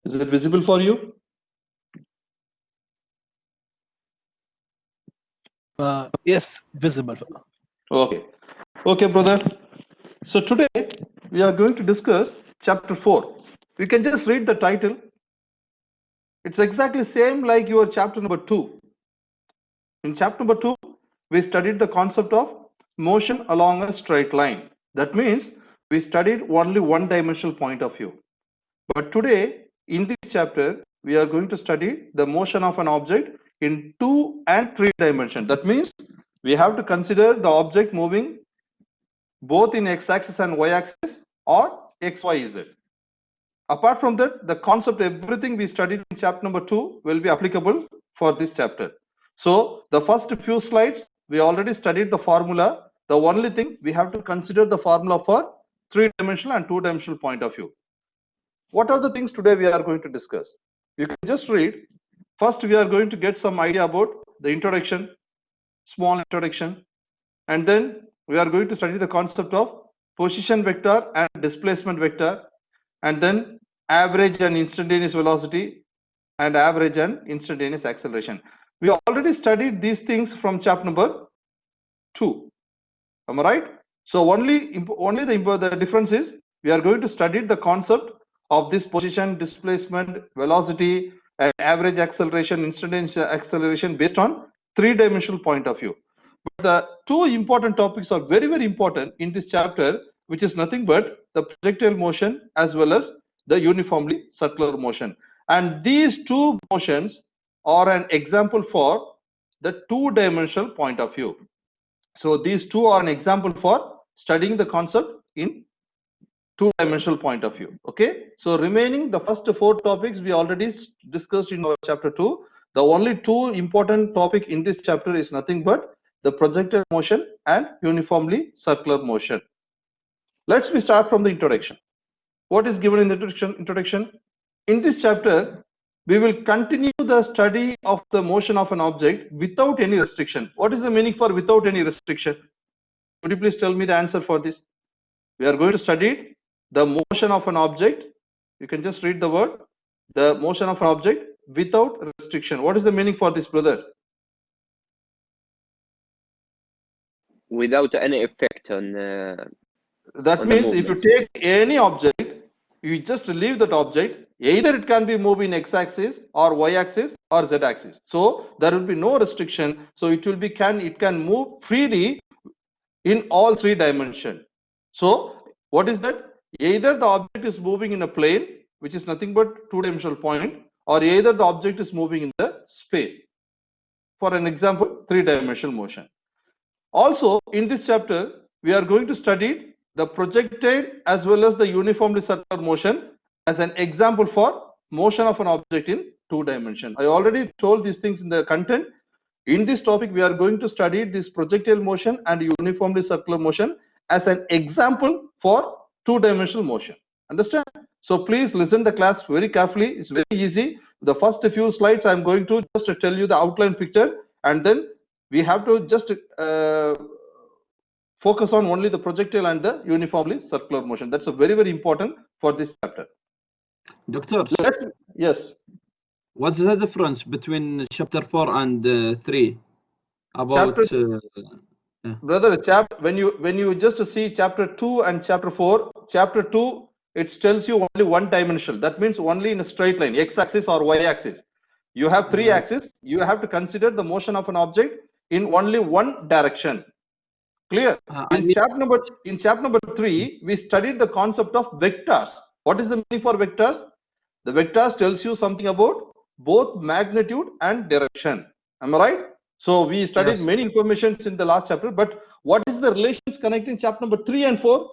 Is it visible for you? Yes, visible. Okay. Okay, brother. So today we are going to discuss chapter 4. You can just read the title. It's exactly same like your chapter number 2. In chapter number 2, we studied the concept of motion along a straight line. That means we studied only one dimensional point of view. But today, in this chapter, we are going to study the motion of an object in 2 and 3 dimensions. That means we have to consider the object moving both in x-axis and y-axis or x, y, z. Apart from that, the concept, everything we studied in chapter number 2 will be applicable for this chapter. So the first few slides, we already studied the formula. The only thing we have to consider the formula for 3-dimensional and 2-dimensional point of view. What are the things today we are going to discuss? You can just read. First, we are going to get some idea about the introduction, small introduction, and then we are going to study the concept of position vector and displacement vector, and then average and instantaneous velocity and average and instantaneous acceleration. We already studied these things from chapter number 2. Am I right? So only the difference is we are going to study the concept of this position, displacement, velocity, and average acceleration, instantaneous acceleration based on 3-dimensional point of view. But the two important topics are very, very important in this chapter, which is nothing but the projectile motion as well as the uniformly circular motion. And these two motions are an example for the 2-dimensional point of view. So these two are an example for studying the concept in 2-dimensional point of view. Okay. So remaining the first 4 topics we already discussed in our chapter 2. The only 2 important topic in this chapter is nothing but the projectile motion and uniformly circular motion. Let's start from the introduction. What is given in the introduction? In this chapter, we will continue the study of the motion of an object without any restriction. What is the meaning for without any restriction? Could you please tell me the answer for this? We are going to study the motion of an object. You can just read the word, the motion of an object without restriction. What is the meaning for this, brother? Without any effect on. That means if you take any object, you just leave that object, either it can be moved in x-axis or y-axis or z-axis. So there will be no restriction. So it will be it can move freely in all 3 dimensions. So what is that? Either the object is moving in a plane, which is nothing but 2-dimensional point, or either the object is moving in the space. For an example, 3-dimensional motion. Also, in this chapter, we are going to study the projectile as well as the uniformly circular motion as an example for motion of an object in 2 dimensions. I already told these things in the content. In this topic, we are going to study this projectile motion and uniformly circular motion as an example for 2-dimensional motion. Understand? So please listen the class very carefully. It's very easy. The first few slides, I'm going to just tell you the outline picture, and then we have to just focus on only the projectile and the uniformly circular motion. That's a very, very important for this chapter. Doctor, yes. What's the difference between chapter 4 and 3? About brother, when you just see chapter 2 and chapter 4, chapter 2 it tells you only one dimensional. That means only in a straight line, x-axis or y-axis. You have 3 axes. You have to consider the motion of an object in only one direction. Clear? In chapter number 3, we studied the concept of vectors. What is the meaning for vectors? The vectors tells you something about both magnitude and direction. Am I right? So we studied many informations in the last chapter, but what is the relations connecting chapter number 3 and 4?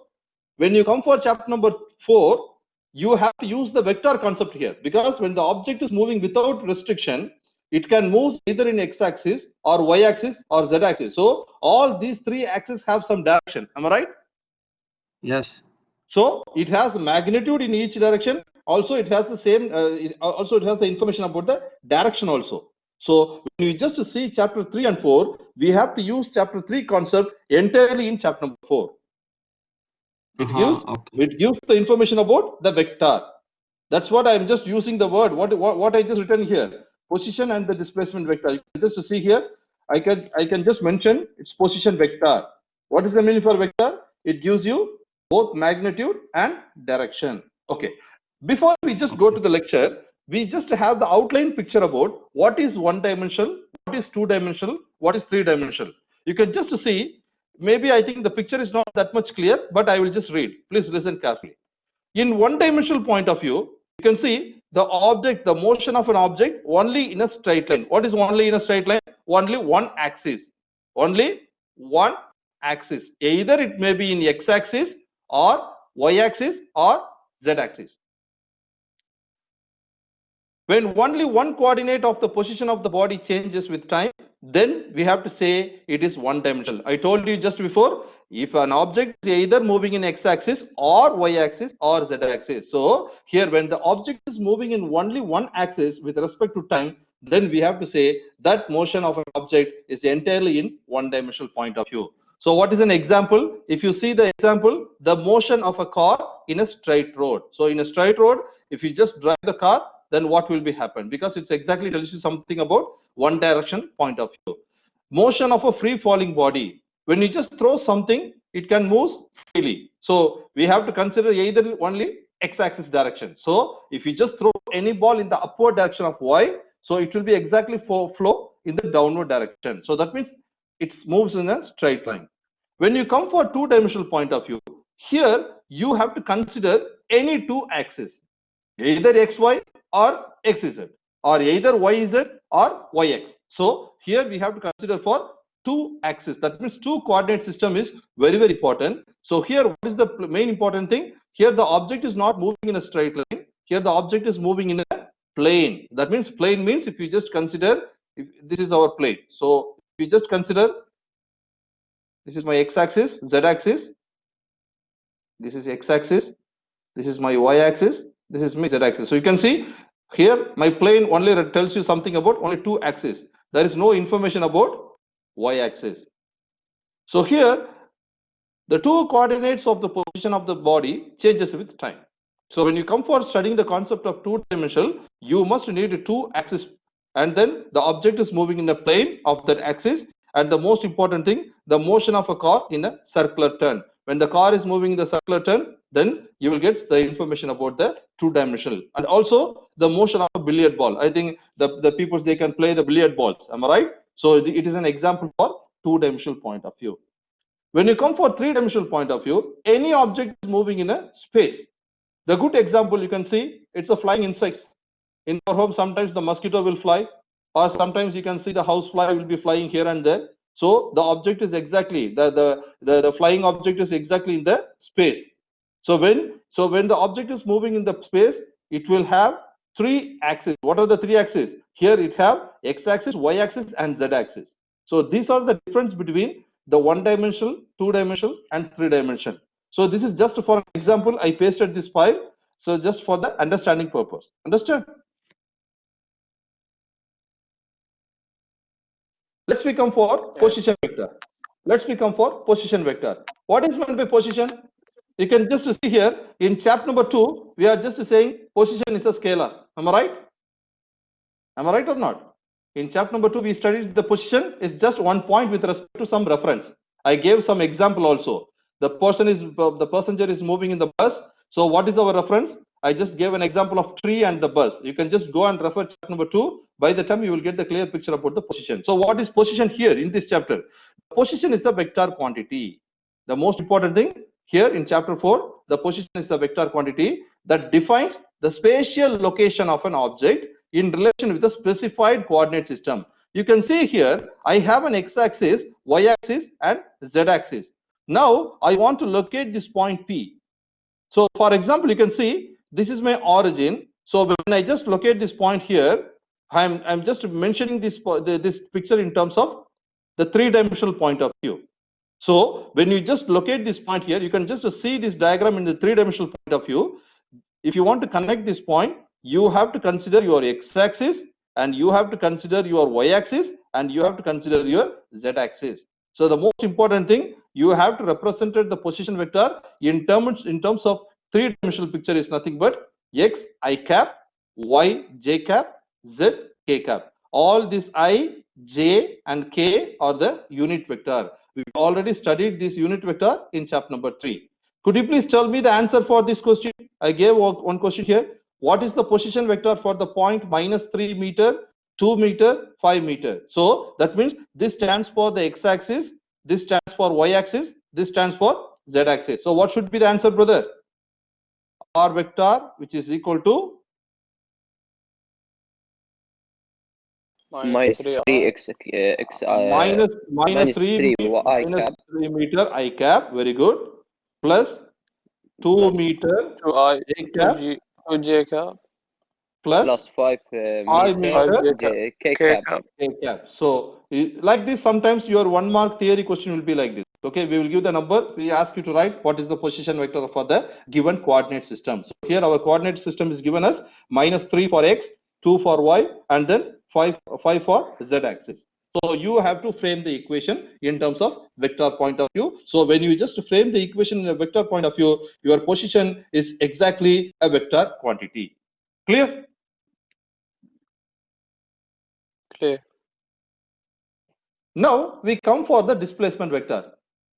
When you come for chapter number 4, you have to use the vector concept here, because when the object is moving without restriction, it can move either in x-axis or y-axis or z-axis. So all these 3 axes have some direction. Am I right? Yes. So it has magnitude in each direction. Also, it has the same. Also, it has the information about the direction also. So when you just see chapter 3 and 4, we have to use chapter 3 concept entirely in chapter number 4. It gives the information about the vector. That's what I'm just using the word. What I just written here, position and the displacement vector. You can just see here, I can just mention its position vector. What is the meaning for vector? It gives you both magnitude and direction. Okay. Before we just go to the lecture, we just have the outline picture about what is one dimensional, what is two dimensional, what is three dimensional. You can just see, maybe I think the picture is not that much clear, but I will just read. Please listen carefully. In one dimensional point of view, you can see the object, the motion of an object only in a straight line. What is only in a straight line? Only one axis. Only one axis. Either it may be in x-axis or y-axis or z-axis. When only one coordinate of the position of the body changes with time, then we have to say it is one dimensional. I told you just before, if an object is either moving in x-axis or y-axis or z-axis. So here when the object is moving in only one axis with respect to time, then we have to say that motion of an object is entirely in one dimensional point of view. So what is an example? If you see the example, the motion of a car in a straight road. So in a straight road, if you just drive the car, then what will be happen? Because it's exactly tells you something about one direction point of view. Motion of a free falling body. When you just throw something, it can move freely. So we have to consider either only x-axis direction. So if you just throw any ball in the upward direction of y, so it will be exactly flow in the downward direction. So that means it moves in a straight line. When you come for two-dimensional point of view, here you have to consider any two axes, either xy or xz, or either yz or yx. So here we have to consider for two axes. That means two coordinate system is very, very important. So here what is the main important thing? Here the object is not moving in a straight line. Here the object is moving in a plane. That means plane means if you just consider, if this is our plane. So if you just consider, this is my x-axis, z-axis, this is x-axis, this is my y-axis, this is my z-axis. So you can see here my plane only tells you something about only two axes. There is no information about y-axis. So here the two coordinates of the position of the body changes with time. So when you come for studying the concept of two-dimensional, you must need two axes, and then the object is moving in the plane of that axis. And the most important thing, the motion of a car in a circular turn. When the car is moving in the circular turn, then you will get the information about the two-dimensional. And also the motion of a billiard ball. I think the people, they can play the billiard balls. Am I right? So it is an example for two-dimensional point of view. When you come for three-dimensional point of view, any object is moving in a space. The good example you can see, it's a flying insects. In our home, sometimes the mosquito will fly, or sometimes you can see the house fly will be flying here and there. So the object is exactly the flying object is exactly in the space. So when the object is moving in the space, it will have three axes. What are the three axes? Here it have x-axis, y-axis, and z-axis. So these are the difference between the one-dimensional, two-dimensional, and three-dimensional. So this is just for an example. I pasted this file. So just for the understanding purpose. Understand? Let's become for position vector. Let's become for position vector. What is meant by position? You can just see here in chapter number 2, we are just saying position is a scalar. Am I right? Am I right or not? In chapter number 2, we studied the position is just one point with respect to some reference. I gave some example also. The passenger is moving in the bus. So what is our reference? I just gave an example of tree and the bus. You can just go and refer chapter number 2. By the time you will get the clear picture about the position. So what is position here in this chapter? Position is a vector quantity. The most important thing here in chapter 4, the position is a vector quantity that defines the spatial location of an object in relation with a specified coordinate system. You can see here, I have an x-axis, y-axis, and z-axis. Now, I want to locate this point P. So, for example, you can see this is my origin. So, when I just locate this point here, I'm just mentioning this picture in terms of the three-dimensional point of view. So, when you just locate this point here, you can just see this diagram in the three-dimensional point of view. If you want to connect this point, you have to consider your x-axis, and you have to consider your y-axis, and you have to consider your z-axis. So the most important thing, you have to represent the position vector in terms of three-dimensional picture is nothing but x I cap, y j cap, z k cap. All this I, j and k are the unit vector. We already studied this unit vector in chapter number 3. Could you please tell me the answer for this question? I gave one question here. What is the position vector for the point -3 meter, 2 meter, 5 meter? So that means this stands for the x-axis, this stands for y-axis, this stands for z-axis. So what should be the answer, brother? R vector, which is equal to minus 3x x minus 3 y minus cap 3 meter I cap, very good, plus 2 plus meter 2i, J cap 2j cap, plus plus 5 I meter meter k k cap. cap. K cap. So like this, sometimes your 1 mark theory question will be like this. Okay, we will give the number. We ask you to write what is the position vector for the given coordinate system. So here our coordinate system is given as -3 for x, 2 for y, and then 5 for z axis. So you have to frame the equation in terms of vector point of view. So when you just frame the equation in a vector point of view, your position is exactly a vector quantity. Clear? Clear. Now we come for the displacement vector.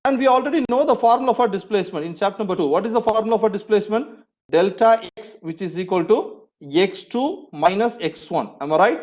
And we already know the formula for displacement in chapter number 2. What is the formula for displacement? Delta x, which is equal to x2 minus x1. Am I right?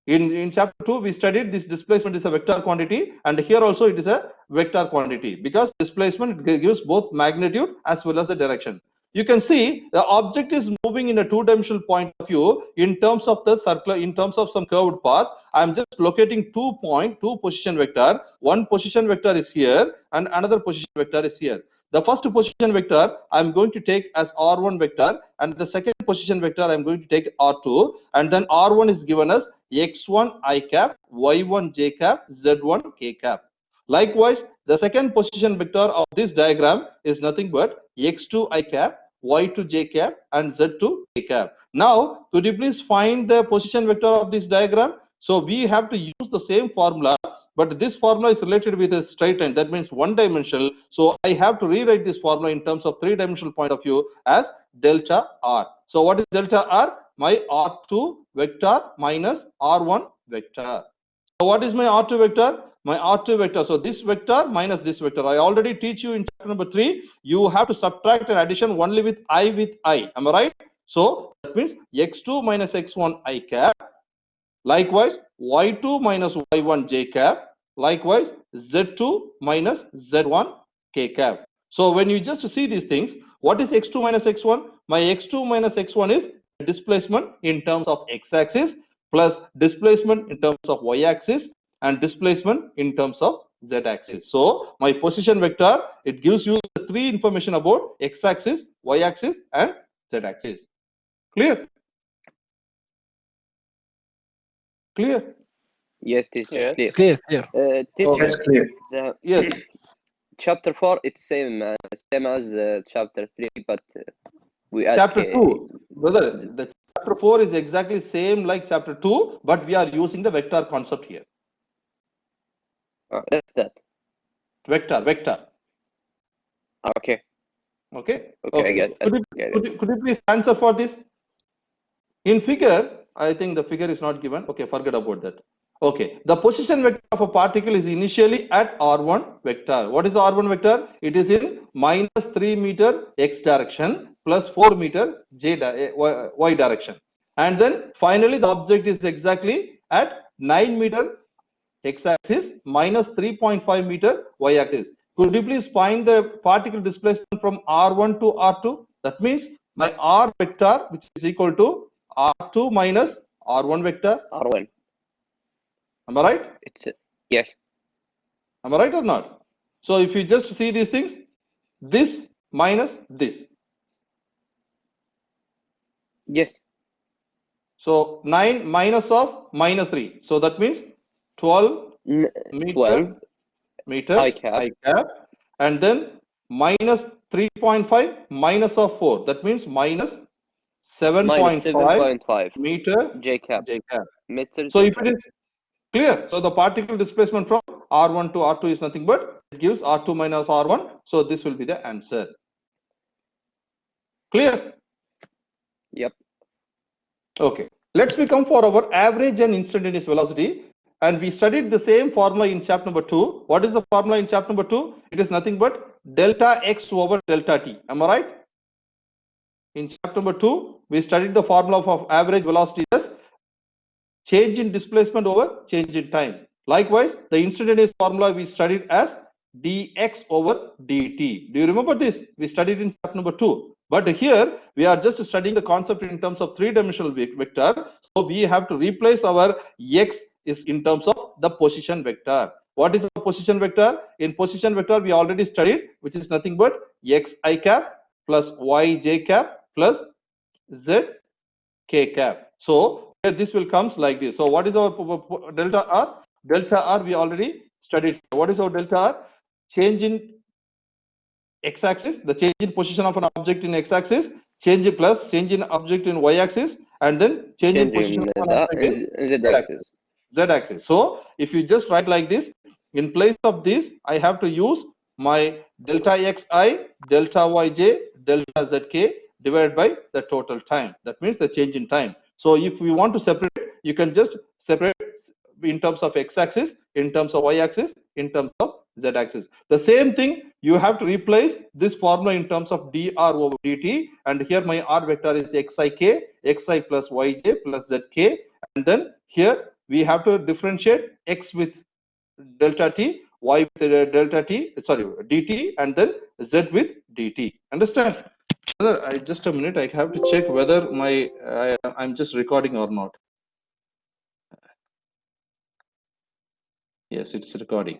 In chapter 2, we studied this displacement is a vector quantity, and here also it is a vector quantity because displacement gives both magnitude as well as the direction. You can see the object is moving in a two-dimensional point of view in terms of the circular, in terms of some curved path. I'm just locating 2 position vector. One position vector is here and another position vector is here. The first position vector I'm going to take as R1 vector, and the second position vector I'm going to take R2, and then R1 is given as x1 I cap, y1 j cap, z1 k cap. Likewise, the second position vector of this diagram is nothing but x2 I cap, y2 j cap, and z2 k cap. Now, could you please find the position vector of this diagram? So we have to use the same formula, but this formula is related with a straight line. That means one dimensional. So I have to rewrite this formula in terms of three-dimensional point of view as delta r. So what is delta r? My r2 vector minus r1 vector. So what is my R2 vector? My R2 vector. So this vector minus this vector. I already teach you in chapter number 3. You have to subtract an addition only with I. Am I right? So that means x2 minus x1 I cap. Likewise, y2 minus y1 j cap. Likewise, z2 minus z1 k cap. So when you just see these things, what is x2 minus x1? My x2 minus x1 is displacement in terms of x-axis plus displacement in terms of y-axis and displacement in terms of z-axis. So my position vector, it gives you the three information about x-axis, y-axis and z-axis. Clear? Clear? Yes, teacher, Clear. clear. Clear. Teacher, Okay. Yes, clear. the Yes. chapter 4 it's same as chapter 3, but we add Chapter k. 2, brother, the chapter 4 is exactly same like chapter 2, but we are using the vector concept here. That's that. Vector. Okay. Okay. Okay, I get it. Could you please answer for this? In figure, I think the figure is not given. Okay, forget about that. Okay, the position vector of a particle is initially at R1 vector. What is the R1 vector? It is in -3 meter x direction plus 4 meter y direction. And then finally the object is exactly at 9 meter x-axis minus 3.5 meter y-axis. Could you please find the particle displacement from R1 to R2? That means my R vector, which is equal to R2 minus R1 vector. R1. Am I right? It's yes. Am I right or not? So if you just see these things, this minus this. Yes. So 9 minus of minus 3. So that means 12 meter 12 I cap. and then minus 3.5 minus of 4. That means minus minus 7.5 7.5 meter j cap. Meter So j if cap. it is clear, so the particle displacement from R1 to R2 is nothing but it gives R2 minus R1. So this will be the answer. Clear? Yep. Okay, let's become for our average and instantaneous velocity. And we studied the same formula in chapter number 2. What is the formula in chapter number 2? It is nothing but delta x over delta t. Am I right? In chapter number 2, we studied the formula of average velocity as change in displacement over change in time. Likewise, the instantaneous formula we studied as dx over dt. Do you remember this? We studied in chapter number 2. But here we are just studying the concept in terms of three-dimensional vector. So we have to replace our x is in terms of the position vector. What is the position vector? In position vector we already studied, which is nothing but xi cap plus yj cap plus z k cap. So here this will comes like this. So what is our delta r? Delta r we already studied. What is our delta r? Change in x-axis, the change in position of an object in x-axis, change in object in y-axis, and then change in position Changing of an that object in in z-axis. z-axis. So if you just write like this, in place of this, I have to use my delta xi, delta yj, delta zk divided by the total time. That means the change in time. So if we want to separate, you can just separate in terms of x-axis, in terms of y-axis, in terms of z-axis. The same thing, you have to replace this formula in terms of dr over dt, and here my r vector is xik, xi plus yj plus zk, and then here we have to differentiate x with delta t, y with delta t, sorry, dt, and then z with dt. Understand? Just a minute, I have to check whether my I'm just recording or not. Yes, it's recording.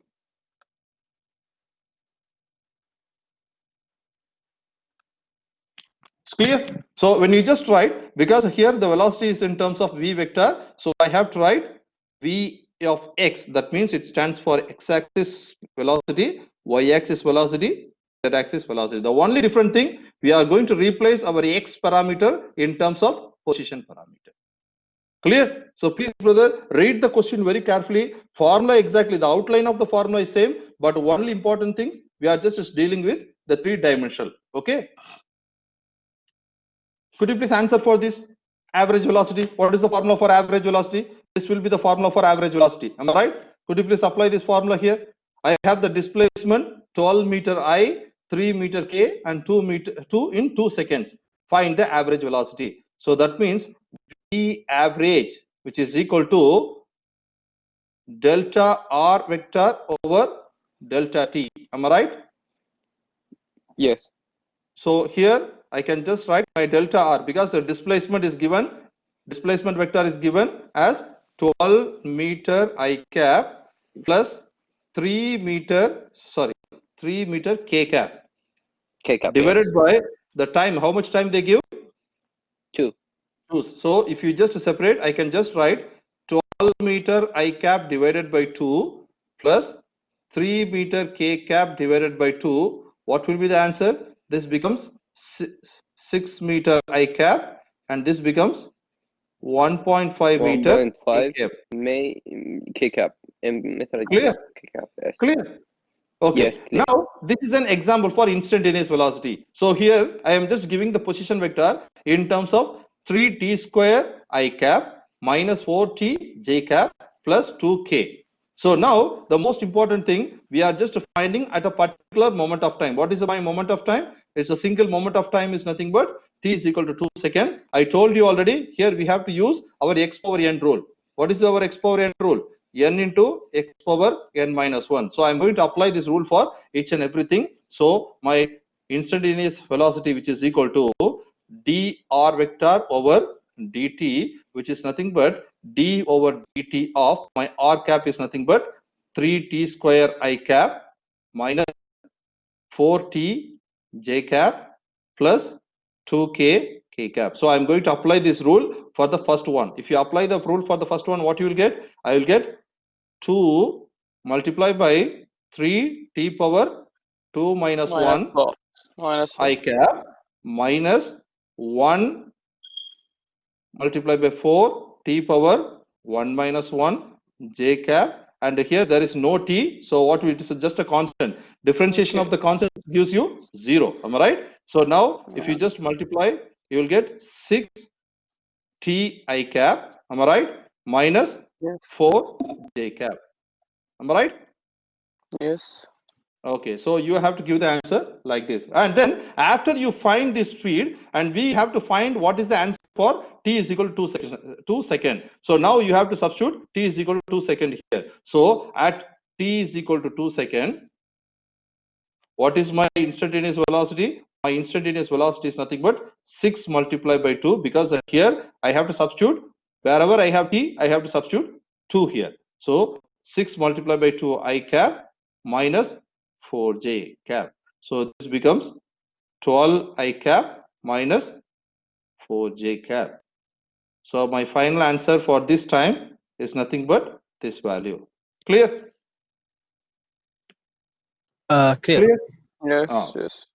It's clear. So when you just write, because here the velocity is in terms of v vector, so I have to write v of x. That means it stands for x-axis velocity, y-axis velocity, z-axis velocity. The only different thing, we are going to replace our x parameter in terms of position parameter. Clear? So please, brother, read the question very carefully. Formula exactly, the outline of the formula is same, but only important thing, we are just dealing with the three-dimensional. Okay. Could you please answer for this average velocity? What is the formula for average velocity? This will be the formula for average velocity. Am I right? Could you please apply this formula here? I have the displacement 12 meter I, 3 meter K, and 2 in 2 seconds. Find the average velocity. So that means V average, which is equal to delta R vector over delta T. Am I right? Yes. So here I can just write my delta r, because the displacement is given, displacement vector is given as 12 meter I cap plus 3 meter K cap K cap. divided Yes. by the time. How much time they give? 2. 2. So if you just separate, I can just write 12 meter I cap divided by 2 plus 3 meter K cap divided by 2. What will be the answer? This becomes 6 meter I cap, and this becomes 1.5 meter K 1.5 cap. K cap. Method Clear? K cap. Yes. Clear? Okay. Yes, clear. Now this is an example for instantaneous velocity. So here I am just giving the position vector in terms of 3t square I cap minus 4t j cap plus 2k. So now the most important thing, we are just finding at a particular moment of time. What is my moment of time? It's a single moment of time is nothing but t is equal to 2 seconds. I told you already, here we have to use our x power n rule. What is our x power n rule? N into x power n minus 1. So I'm going to apply this rule for each and everything. So my instantaneous velocity, which is equal to dr vector over dt, which is nothing but d over dt of my r cap is nothing but 3t square I cap minus 4t j cap plus 2k k cap. So I'm going to apply this rule for the first one. If you apply the rule for the first one, what you will get? I will get 2 multiplied by 3 t power 2 minus 1 -4. -4. I cap minus 1 multiplied by 4 t power 1 minus 1 j cap, and here there is no t, so what it is just a constant. Differentiation of the constant gives you 0. Am I right? So now if you just multiply You will get 6 t I cap. Am I right? Minus Yes. 4 j cap. Am I right? Yes. Okay, so you have to give the answer like this. And then after you find this speed, and we have to find what is the answer for t is equal to 2 seconds. 2 second. So now you have to substitute t is equal to 2 second here. So at t is equal to 2 second, what is my instantaneous velocity? My instantaneous velocity is nothing but 6 multiplied by 2, because here I have to substitute wherever I have t, I have to substitute 2 here. So 6 multiplied by 2 I cap minus 4j cap. So this becomes 12 I cap minus 4j cap. So my final answer for this time is nothing but this value. Clear? Clear. Clear? Yes. Yes.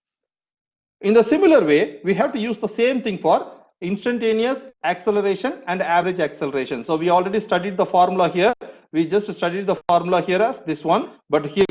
In the similar way, we have to use the same thing for instantaneous acceleration and average acceleration. So we already studied the formula here. We just studied the formula here as this one, but here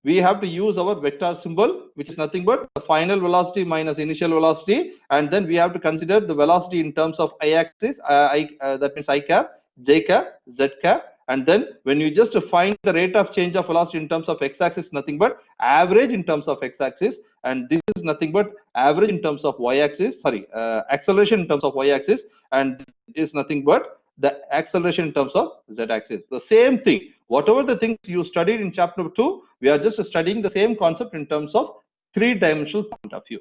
we have to use our vector symbol, which is nothing but the final velocity minus initial velocity, and then we have to consider the velocity in terms of I-axis, that means I cap, J cap, Z cap, and then when you just find the rate of change of velocity in terms of x-axis, nothing but average in terms of x-axis, and this is nothing but average in terms of y-axis, sorry, acceleration in terms of y-axis, and this is nothing but the acceleration in terms of z-axis. The same thing, whatever the things you studied in chapter 2, we are just studying the same concept in terms of three-dimensional point of view.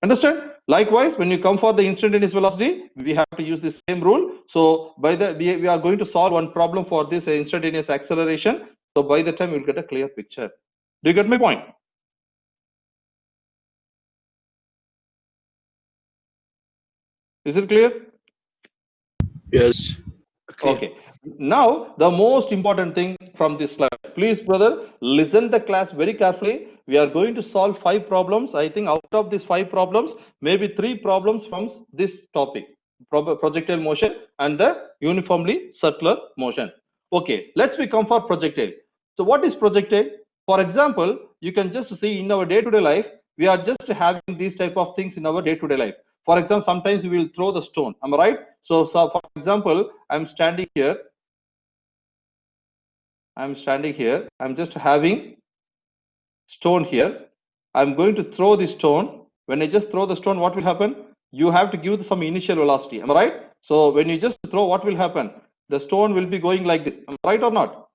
Understand? Likewise, when you come for the instantaneous velocity, we have to use the same rule. So by the we are going to solve one problem for this instantaneous acceleration. So by the time you'll get a clear picture. Do you get my point? Is it clear? Yes. Okay. Now the most important thing from this slide, please brother, listen the class very carefully. We are going to solve 5 problems. I think out of these 5 problems, maybe 3 problems from this topic, projectile motion and the uniformly circular motion. Okay, let's become for projectile. So what is projectile? For example, you can just see in our day-to-day life, we are just having these type of things in our day-to-day life. For example, sometimes we will throw the stone. Am I right? So for example, I'm standing here. I'm just having stone here. I'm going to throw the stone. When I just throw the stone, what will happen? You have to give some initial velocity. Am I right? So when you just throw, what will happen? The stone will be going like this. Am I right or not?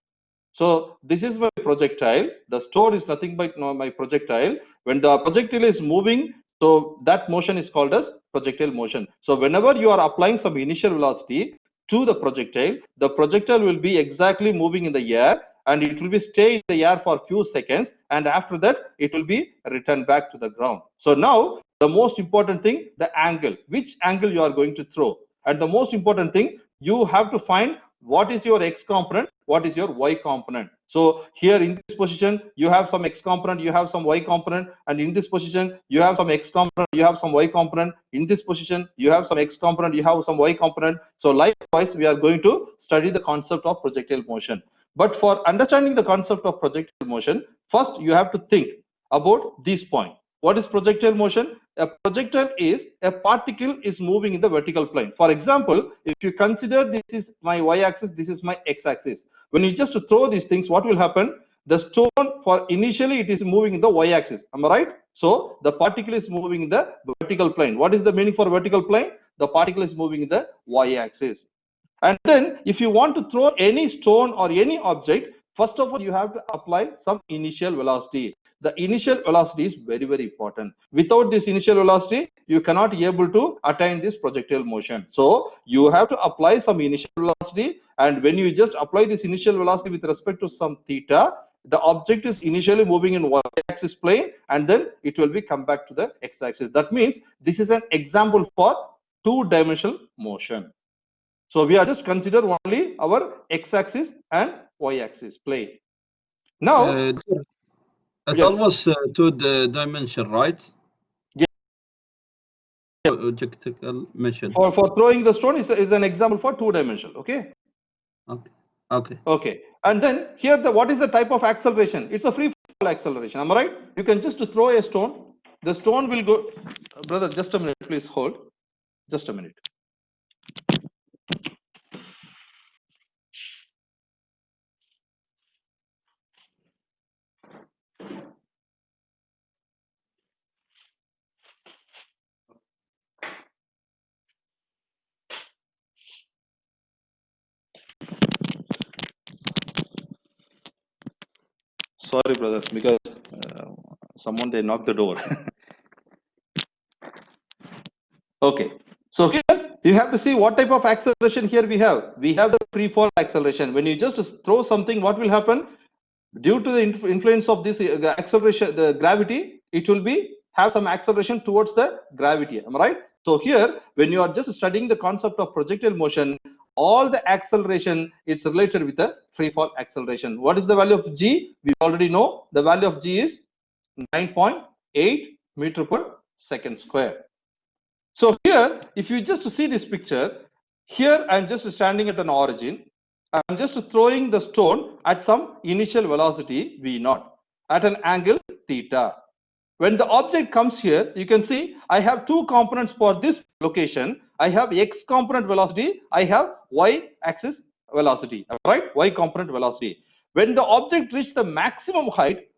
So this is my projectile. The stone is nothing but my projectile. When the projectile is moving, so that motion is called as projectile motion. So whenever you are applying some initial velocity to the projectile will be exactly moving in the air, and it will be stay in the air for a few seconds, and after that it will be returned back to the ground. So now the most important thing, the angle, which angle you are going to throw, and the most important thing, you have to find what is your x component, what is your y component. So here in this position you have some x component, you have some y component, and in this position you have some x component, you have some y component. In this position you have some x component, you have some y component. So likewise we are going to study the concept of projectile motion. But for understanding the concept of projectile motion, first you have to think about this point. What is projectile motion? A projectile is a particle is moving in the vertical plane. For example, if you consider this is my y-axis, this is my x-axis. When you just throw these things, what will happen? The stone, for initially it is moving in the y-axis. Am I right? So the particle is moving in the vertical plane. What is the meaning for vertical plane? The particle is moving in the y-axis. And then if you want to throw any stone or any object, first of all you have to apply some initial velocity. The initial velocity is very, very important. Without this initial velocity, you cannot be able to attain this projectile motion. So you have to apply some initial velocity, and when you just apply this initial velocity with respect to some theta, the object is initially moving in y-axis plane, and then it will be come back to the x-axis. That means this is an example for two-dimensional motion. So we are just consider only our x-axis and y-axis plane. Now, It's yes. almost two dimension, right? Yeah. Projectile motion. For throwing the stone is an example for two-dimensional. Okay. Okay. Okay. Okay. And then here what is the type of acceleration? It's a free fall acceleration. Am I right? You can just throw a stone. The stone will go. Brother, just a minute, please hold. Just a minute. Sorry, brother, because someone they knocked the door. Okay, so here you have to see what type of acceleration here we have. We have the free fall acceleration. When you just throw something, what will happen? Due to the influence of this acceleration, the gravity, it will be have some acceleration towards the gravity. Am I right? So here, when you are just studying the concept of projectile motion, all the acceleration is related with the free fall acceleration. What is the value of g? We already know the value of g is 9.8 meter per second square. So here, if you just see this picture, here I'm just standing at an origin. I'm just throwing the stone at some initial velocity v0 at an angle theta. When the object comes here, you can see I have two components for this location. I have x component velocity, I have y axis velocity, right? Y component velocity. When the object reaches the maximum height,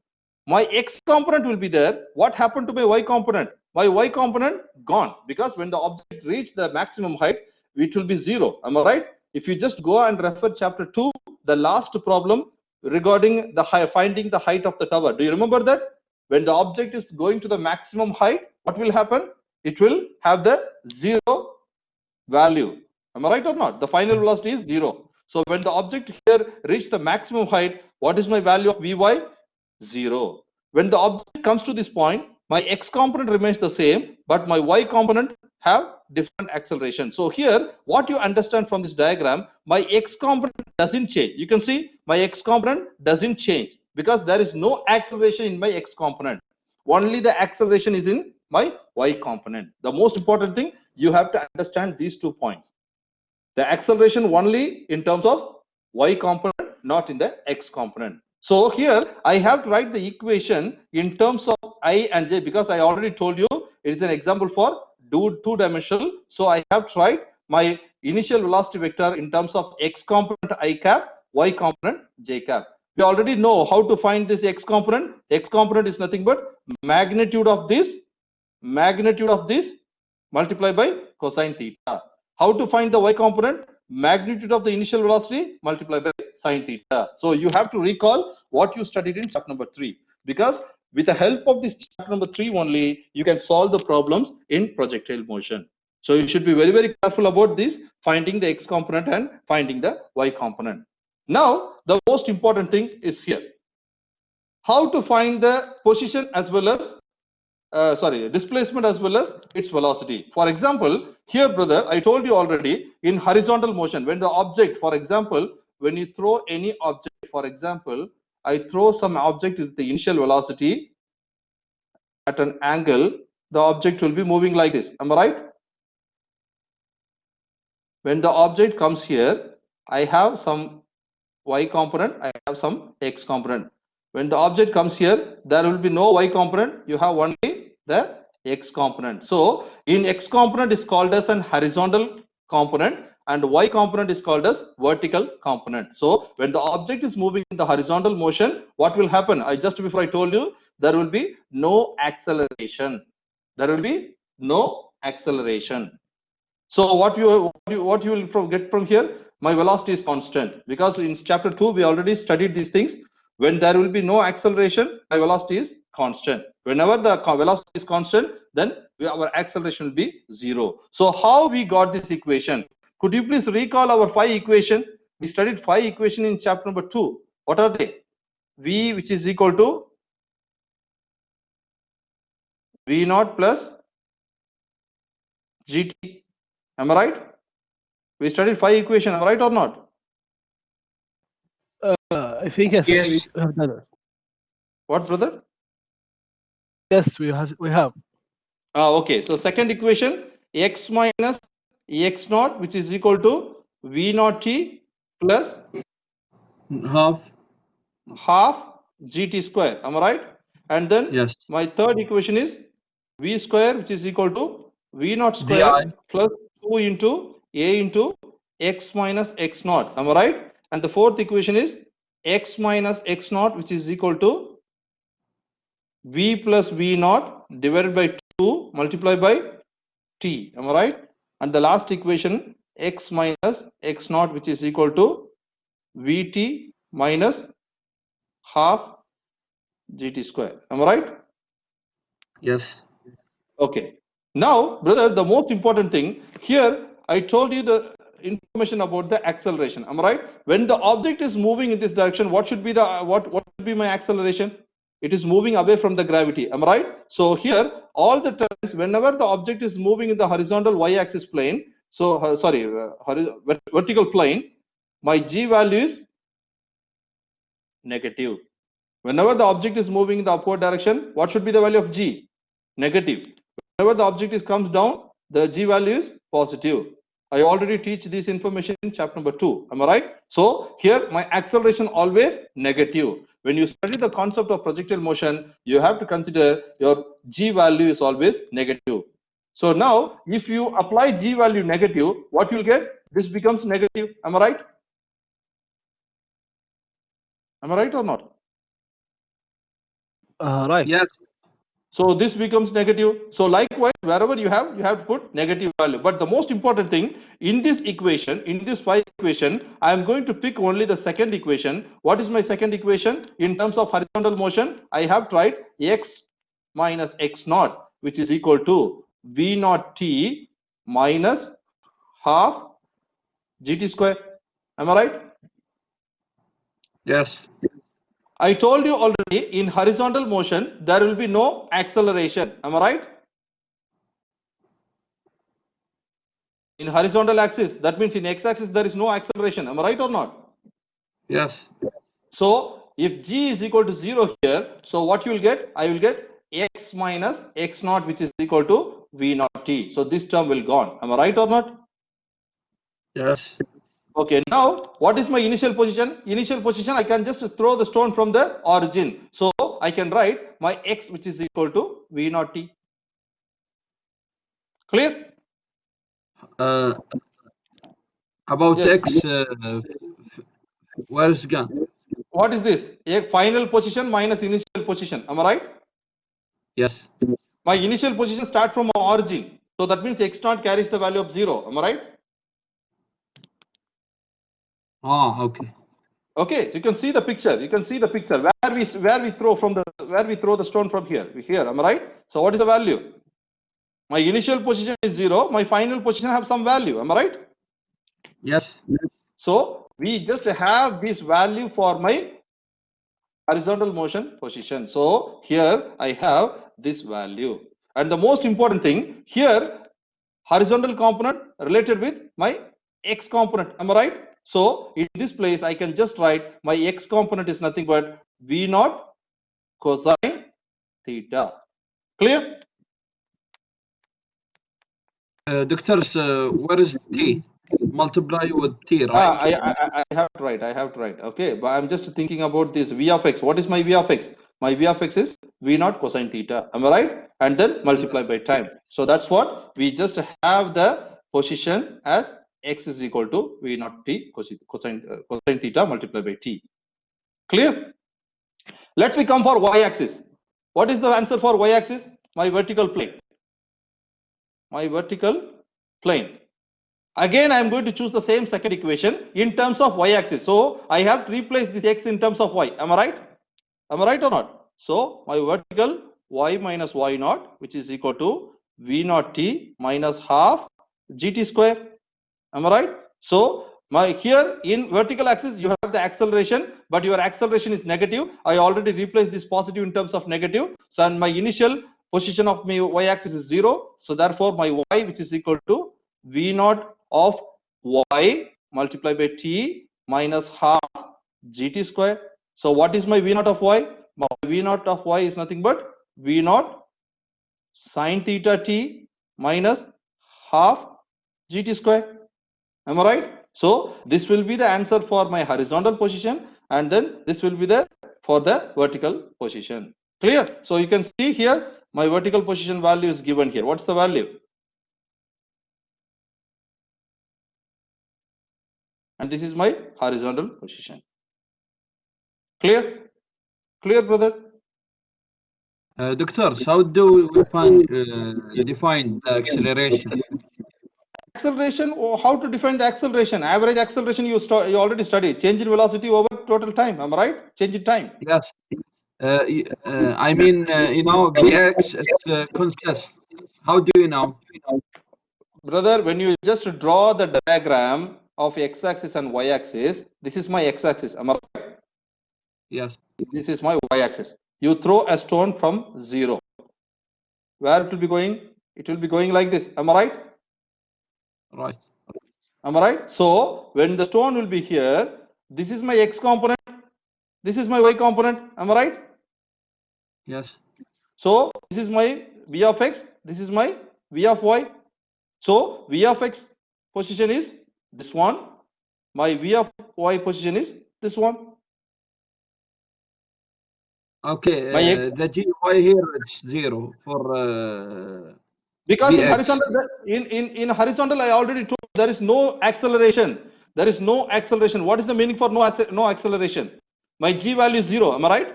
my x component will be there. What happened to my y component? My y component gone, because when the object reach the maximum height, it will be 0. Am I right? If you just go and refer chapter 2, the last problem regarding the finding the height of the tower. Do you remember that? When the object is going to the maximum height, what will happen? It will have the 0 value. Am I right or not? The final velocity is 0. So when the object here reach the maximum height, what is my value of Vy? 0. When the object comes to this point, my x component remains the same, but my y component have different acceleration. So here, what you understand from this diagram, my x component doesn't change. You can see my x component doesn't change because there is no acceleration in my x component. Only the acceleration is in my y component. The most important thing, you have to understand these 2 points. The acceleration only in terms of y component, not in the x component. So here I have to write the equation in terms of I and j, because I already told you it is an example for two-dimensional. So I have to write my initial velocity vector in terms of x component I cap, y component j cap. We already know how to find this x component. X component is nothing but magnitude of this multiplied by cosine theta. How to find the y component? Magnitude of the initial velocity multiplied by sine theta. So you have to recall what you studied in chapter number 3, because with the help of this chapter number 3 only, you can solve the problems in projectile motion. So you should be very, very careful about this, finding the x component and finding the y component. Now, the most important thing is here. How to find the position as well as displacement as well as its velocity. For example, here, brother, I told you already, in horizontal motion, when the object, for example, when you throw any object, for example, I throw some object with the initial velocity at an angle, the object will be moving like this. Am I right? When the object comes here, I have some y component, I have some x component. When the object comes here, there will be no y component, you have only the x component. So in x component is called as an horizontal component and y component is called as vertical component. So when the object is moving in the horizontal motion, what will happen? Just before I told you, there will be no acceleration. There will be no acceleration. So what you will get from here? My velocity is constant, because in chapter 2 we already studied these things. When there will be no acceleration, my velocity is constant. Whenever the velocity is constant, then our acceleration will be 0. So how we got this equation? Could you please recall our 5 equation? We studied 5 equation in chapter number 2. What are they? V, which is equal to V0 plus GT. Am I right? We studied 5 equation. Am I right or not? I think yes, Yes. we have done it. What, brother? Yes, we have. Okay. So second equation, x minus x naught, which is equal to v naught t plus half. gt square. Am I right? And then Yes. my third equation is v square, which is equal to V naught square Di. plus 2 into A into x minus x naught. Am I right? And the fourth equation is x minus x naught, which is equal to V plus V naught divided by 2 multiplied by T. Am I right? And the last equation, x minus x naught, which is equal to Vt minus half Gt square. Am I right? Yes. Okay. Now, brother, the most important thing here, I told you the information about the acceleration. Am I right? When the object is moving in this direction, what should be the what should be my acceleration? It is moving away from the gravity. Am I right? So here, all the times, whenever the object is moving in the horizontal y-axis plane, so vertical plane, my g value is negative. Whenever the object is moving in the upward direction, what should be the value of g? Negative. Whenever the object comes down, the g value is positive. I already teach this information in chapter number 2. Am I right? So here my acceleration always negative. When you study the concept of projectile motion, you have to consider your g value is always negative. So now if you apply g value negative, what you'll get? This becomes negative. Am I right? Am I right or not? Right. Yes. So this becomes negative. So likewise, wherever you have to put negative value. But the most important thing in this equation, in this phi equation, I am going to pick only the second equation. What is my second equation? In terms of horizontal motion, I have tried x minus x naught, which is equal to v naught t minus half gt square. Am I right? Yes. I told you already, in horizontal motion, there will be no acceleration. Am I right? In horizontal axis, that means in x-axis, there is no acceleration. Am I right or not? Yes. So if g is equal to 0 here, so what you will get? I will get x minus x naught, which is equal to v naught t. So this term will gone. Am I right or not? Yes. Okay, now what is my initial position? Initial position, I can just throw the stone from the origin. So I can write my x, which is equal to v naught t. Clear? About Yes. X, where is it gone? What is this? A final position minus initial position. Am I right? Yes. My initial position start from my origin. So that means x naught carries the value of 0. Am I right? Oh, okay. Okay, so you can see the picture. You can see the picture where we throw the stone from here. Here, am I right? So what is the value? My initial position is 0. My final position have some value. Am I right? Yes. So we just have this value for my horizontal motion position. So here I have this value. And the most important thing here, horizontal component related with my x component. Am I right? So in this place, I can just write my x component is nothing but v naught cosine theta. Clear? Doctors, where is T? Multiply with T, right? I have to write. I have to write. Okay, but I'm just thinking about this v of x. What is my v of x? My v of x is v naught cosine theta. Am I right? And then multiply by time. So that's what we just have the position as x is equal to v naught t cosine theta multiplied by t. Clear? Let's come for y-axis. What is the answer for y-axis? My vertical plane. My vertical plane. Again, I am going to choose the same second equation in terms of y-axis. So I have to replace this x in terms of y. Am I right? Am I right or not? So my vertical y minus y naught, which is equal to v naught t minus half gt square. Am I right? So my here in vertical axis you have the acceleration, but your acceleration is negative. I already replaced this positive in terms of negative. So and my initial position of my y-axis is 0. So therefore my y, which is equal to v naught of y multiplied by t minus half gt square. So what is my v naught of y? My v naught of y is nothing but v naught sine theta t minus half gt square. Am I right? So this will be the answer for my horizontal position, and then this will be the for the vertical position. Clear? So you can see here my vertical position value is given here. What's the value? and this is my horizontal position. Clear? Clear, brother? Doctors, how do we define the acceleration? Acceleration, or how to define the acceleration? Average acceleration you already studied. Change in velocity over total time. Am I right? Change in time. Yes. I mean, Vx consists. How do you know? Brother, when you just draw the diagram of x-axis and y-axis, this is my x-axis. Am I right? Yes. This is my y-axis. You throw a stone from 0. Where it will be going? It will be going like this. Am I right? Right. Am I right? So when the stone will be here, this is my x component, this is my y component. Am I right? Yes. So this is my v of x, this is my v of y. So v of x position is this one, my v of y position is this one. Okay. My x, The gy here is 0 for because in Vx. horizontal, in horizontal, I already told there is no acceleration. There is no acceleration. What is the meaning for no acceleration? My g value is 0. Am I right?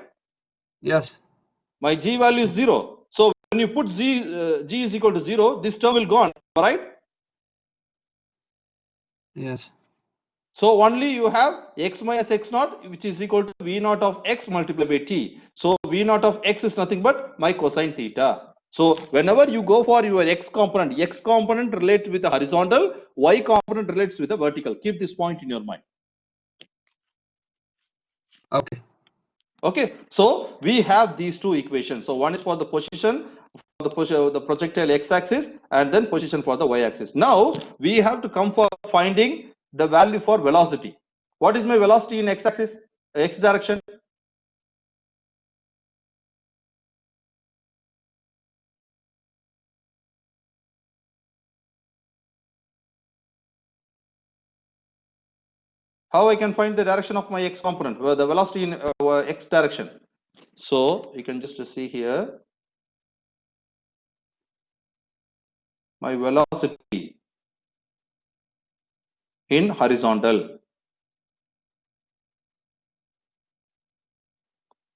Yes. My g value is 0. So when you put g is equal to 0, this term will go on, right? Yes. So only you have x minus x naught, which is equal to v naught of x multiplied by t. So v naught of x is nothing but my cosine theta. So whenever you go for your x component relates with the horizontal, y component relates with the vertical. Keep this point in your mind. Okay. Okay, so we have these two equations. So one is for the position, for the projectile x-axis, and then position for the y-axis. Now we have to come for finding the value for velocity. What is my velocity in x-axis, x direction? How I can find the direction of my x component, where the velocity in x direction? So you can just see here my velocity in horizontal.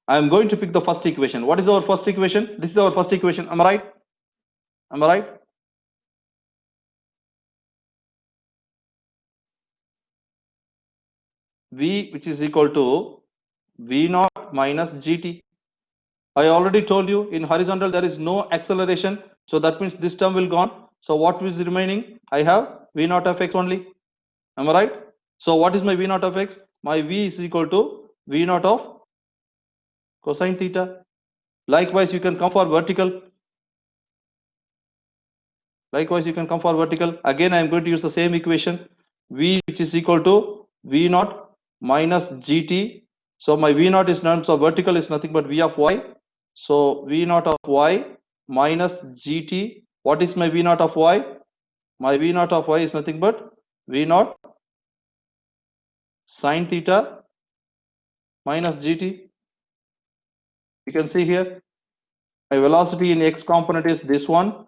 I am going to pick the first equation. What is our first equation? This is our first equation. Am I right? Am I right? V, which is equal to v naught minus gt. I already told you in horizontal there is no acceleration, so that means this term will gone. So what is remaining? I have v naught of x only. Am I right? So what is my v naught of x? My v is equal to v naught of cosine theta. Likewise, you can come for vertical. Likewise, you can come for vertical. Again, I am going to use the same equation. V, which is equal to v naught minus gt. So my v naught is not, so vertical is nothing but v of y. So v naught of y minus gt. What is my v naught of y? My v naught of y is nothing but v naught sine theta minus gt. You can see here my velocity in x component is this one.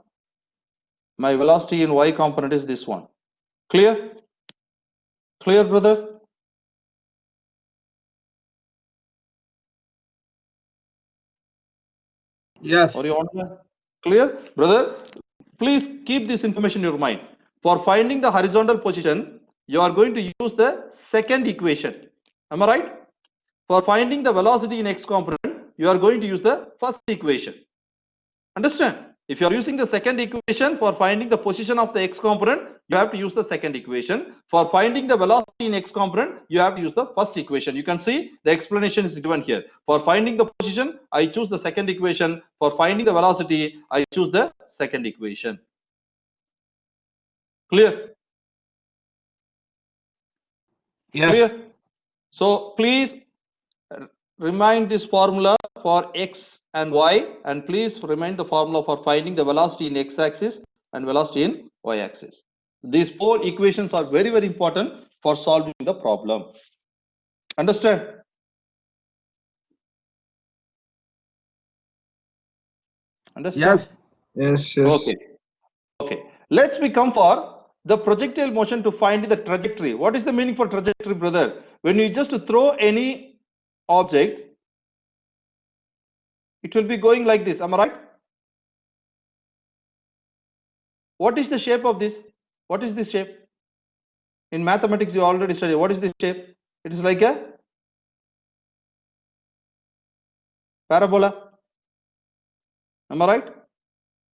My velocity in y component is this one. Clear? Clear, brother? Yes. Or you want that? Clear, brother? Please keep this information in your mind. For finding the horizontal position, you are going to use the second equation. Am I right? For finding the velocity in x component, you are going to use the first equation. Understand? If you are using the second equation for finding the position of the x component, you have to use the second equation. For finding the velocity in x component, you have to use the first equation. You can see the explanation is given here. For finding the position, I choose the second equation. For finding the velocity, I choose the second equation. Clear? Yes. Clear? So please remind this formula for x and y, and please remind the formula for finding the velocity in x-axis and velocity in y-axis. These four equations are very, very important for solving the problem. Understand? Understand? Yes. Yes, yes. Okay. Okay. Let's become for the projectile motion to find the trajectory. What is the meaning for trajectory, brother? When you just throw any object, it will be going like this. Am I right? What is the shape of this? What is this shape? In mathematics, you already studied. What is this shape? It is like a parabola. Am I right?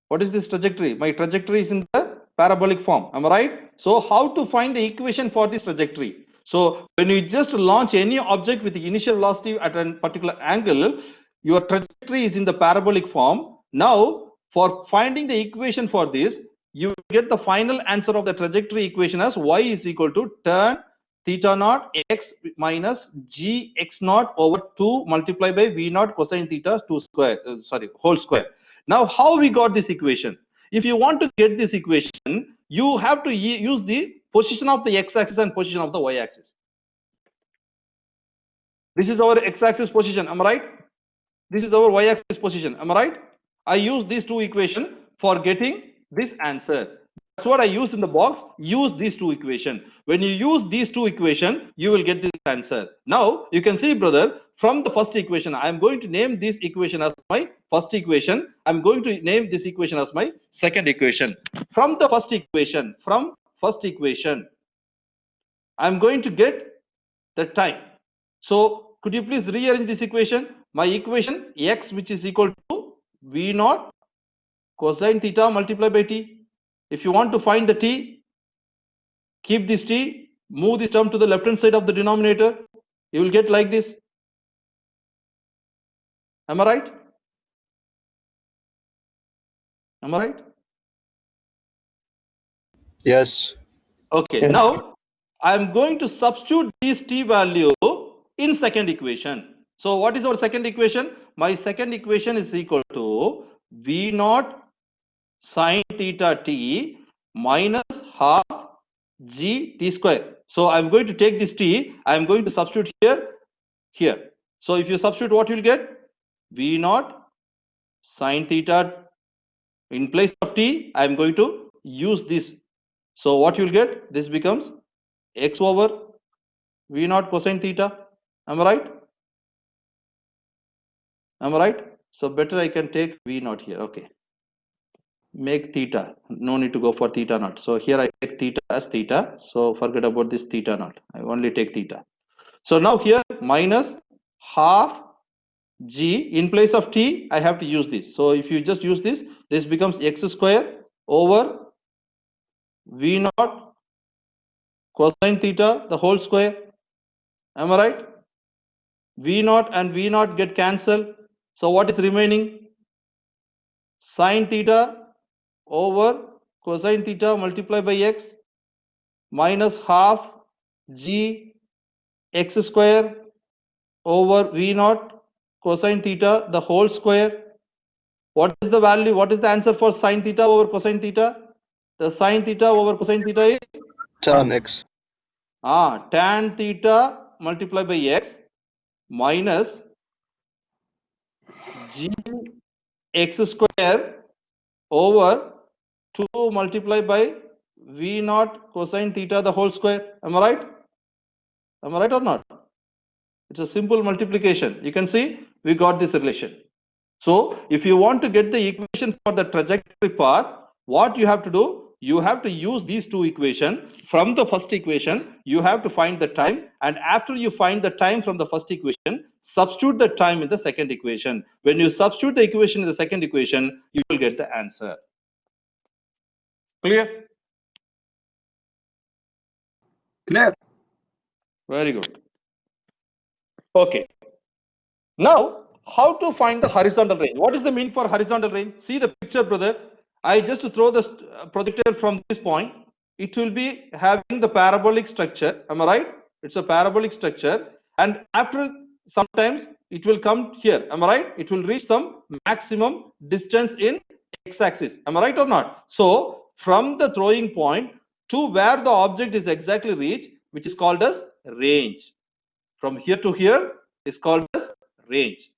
What is this trajectory? My trajectory is in the parabolic form. Am I right? So how to find the equation for this trajectory? So when you just launch any object with the initial velocity at a particular angle, your trajectory is in the parabolic form. Now, for finding the equation for this, you get the final answer of the trajectory equation as y is equal to tan theta naught x minus g x naught over 2 multiplied by v naught cosine theta 2 square, whole square. Now, how we got this equation? If you want to get this equation, you have to use the position of the x-axis and position of the y-axis. This is our x-axis position, am I right? This is our y-axis position, am I right? I use these two equations for getting this answer. That's what I use in the box. Use these two equations. When you use these two equations, you will get this answer. Now, you can see, brother, from the first equation, I am going to name this equation as my first equation. I'm going to name this equation as my second equation. From the first equation, I'm going to get the time. So, could you please rearrange this equation? My equation x, which is equal to v naught cosine theta multiplied by t. If you want to find the t, keep this t, move this term to the left hand side of the denominator. You will get like this. Am I right? Am I right? Yes. Okay. Yes. Now I am going to substitute this t value in second equation. So what is our second equation? My second equation is equal to v naught sine theta t minus half g t square. So I'm going to take this t, I'm going to substitute here. So if you substitute, what you'll get? V naught sine theta, in place of t, I'm going to use this. So what you'll get? This becomes x over v naught cosine theta. Am I right? Am I right? So better I can take v naught here. Okay. Make theta. No need to go for theta naught. So here I take theta as theta. So forget about this theta naught. I only take theta. So now here minus half g, in place of t, I have to use this. So if you just use this, this becomes x square over v naught cosine theta, the whole square. Am I right? V naught and v naught get cancelled. So what is remaining? Sine theta over cosine theta multiplied by x minus half g x square over v naught cosine theta, the whole square. What is the value? What is the answer for sine theta over cosine theta? The sine theta over cosine theta is Tan x. tan theta multiplied by x minus g x square over 2 multiplied by v naught cosine theta, the whole square. Am I right? Am I right or not? It's a simple multiplication. You can see we got this relation. So if you want to get the equation for the trajectory path, what you have to do? You have to use these two equations. From the first equation, you have to find the time, and after you find the time from the first equation, substitute the time in the second equation. When you substitute the equation in the second equation, you will get the answer. Clear? Clear. Very good. Okay. Now, how to find the horizontal range? What is the mean for horizontal range? See the picture, brother. I just throw the projectile from this point. It will be having the parabolic structure. Am I right? It's a parabolic structure. And after sometimes it will come here. Am I right? It will reach some maximum distance in x-axis. Am I right or not? So from the throwing point to where the object is exactly reached, which is called as range. From here to here is called as range.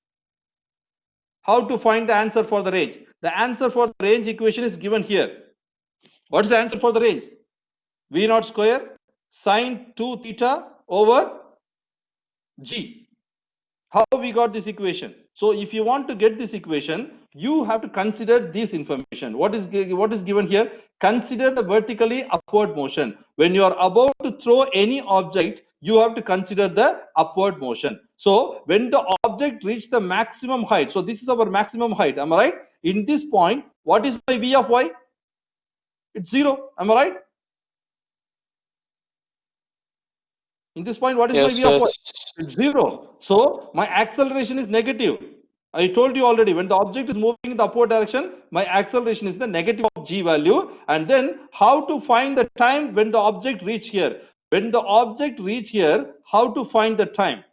How to find the answer for the range? The answer for the range equation is given here. What is the answer for the range? V naught square sine 2 theta over G. How we got this equation? So if you want to get this equation, you have to consider this information. What is given here? Consider the vertically upward motion. When you are about to throw any object, you have to consider the upward motion. So when the object reaches the maximum height, so this is our maximum height, am I right? In this point, what is my V of y? It's 0, am I right? In this point, what is Yes, my V of y? yes. It's 0. So my acceleration is negative. I told you already, when the object is moving in the upward direction, my acceleration is the negative of g value. And then how to find the time when the object reach here? When the object reach here, how to find the time?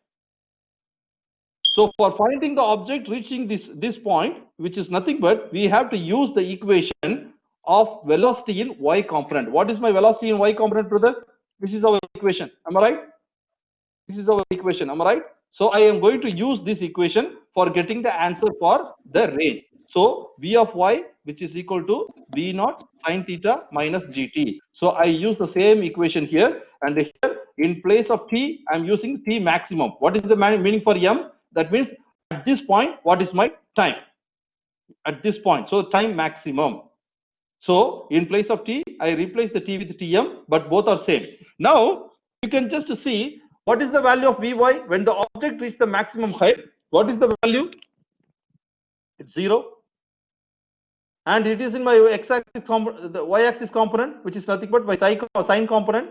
So for finding the object reaching this point, which is nothing but we have to use the equation of velocity in y component. What is my velocity in y component, brother? This is our equation. Am I right? This is our equation. Am I right? So I am going to use this equation for getting the answer for the range. So V of y, which is equal to V naught sine theta minus gt. So I use the same equation here, and here in place of t, I'm using t maximum. What is the meaning for m? That means at this point, what is my time? At this point, so time maximum. So in place of t, I replace the t with tm, but both are same. Now you can just see what is the value of Vy when the object reaches the maximum height. What is the value? It's 0. And it is in my x-axis the y-axis component, which is nothing but my sine component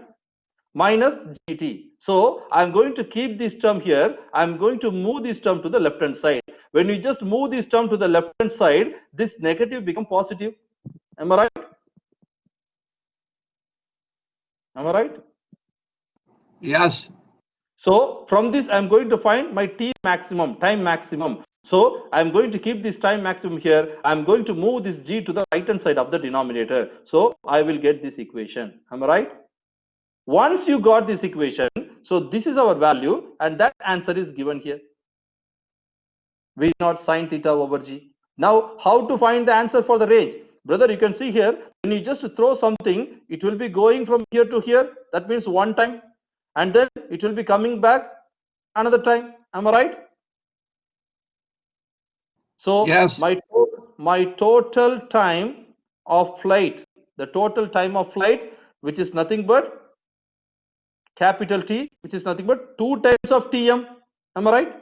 minus gt. So I'm going to keep this term here. I'm going to move this term to the left hand side. When you just move this term to the left hand side, this negative becomes positive. Am I right? Am I right? Yes. So from this, I'm going to find my t maximum, time maximum. So I'm going to keep this time maximum here. I'm going to move this g to the right hand side of the denominator. So I will get this equation. Am I right? Once you got this equation, so this is our value, and that answer is given here. V naught sine theta over g. Now, how to find the answer for the range? Brother, you can see here, when you just throw something, it will be going from here to here. That means one time. And then it will be coming back another time. Am I right? So Yes. my total time of flight, the total time of flight, which is nothing but capital T, which is nothing but 2 times of Tm. Am I right?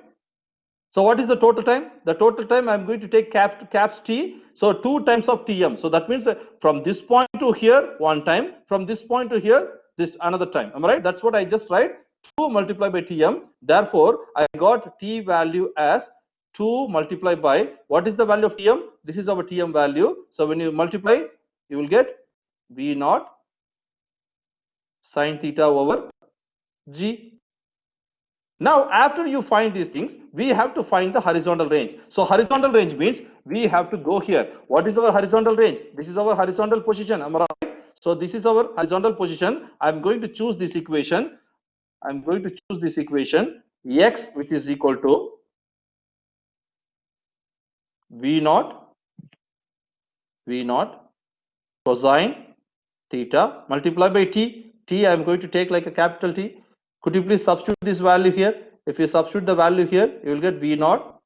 So what is the total time? The total time I'm going to take caps T. So 2 times of Tm. So that means from this point to here, one time. From this point to here, this another time. Am I right? That's what I just write. 2 multiplied by Tm. Therefore, I got T value as 2 multiplied by, what is the value of Tm? This is our Tm value. So when you multiply, you will get V naught sine theta over G. Now, after you find these things, we have to find the horizontal range. So horizontal range means we have to go here. What is our horizontal range? This is our horizontal position. Am I right? So this is our horizontal position. I'm going to choose this equation. I'm going to choose this equation x, which is equal to V naught cosine theta multiplied by t. T I'm going to take like a capital T. Could you please substitute this value here? If you substitute the value here, you will get V naught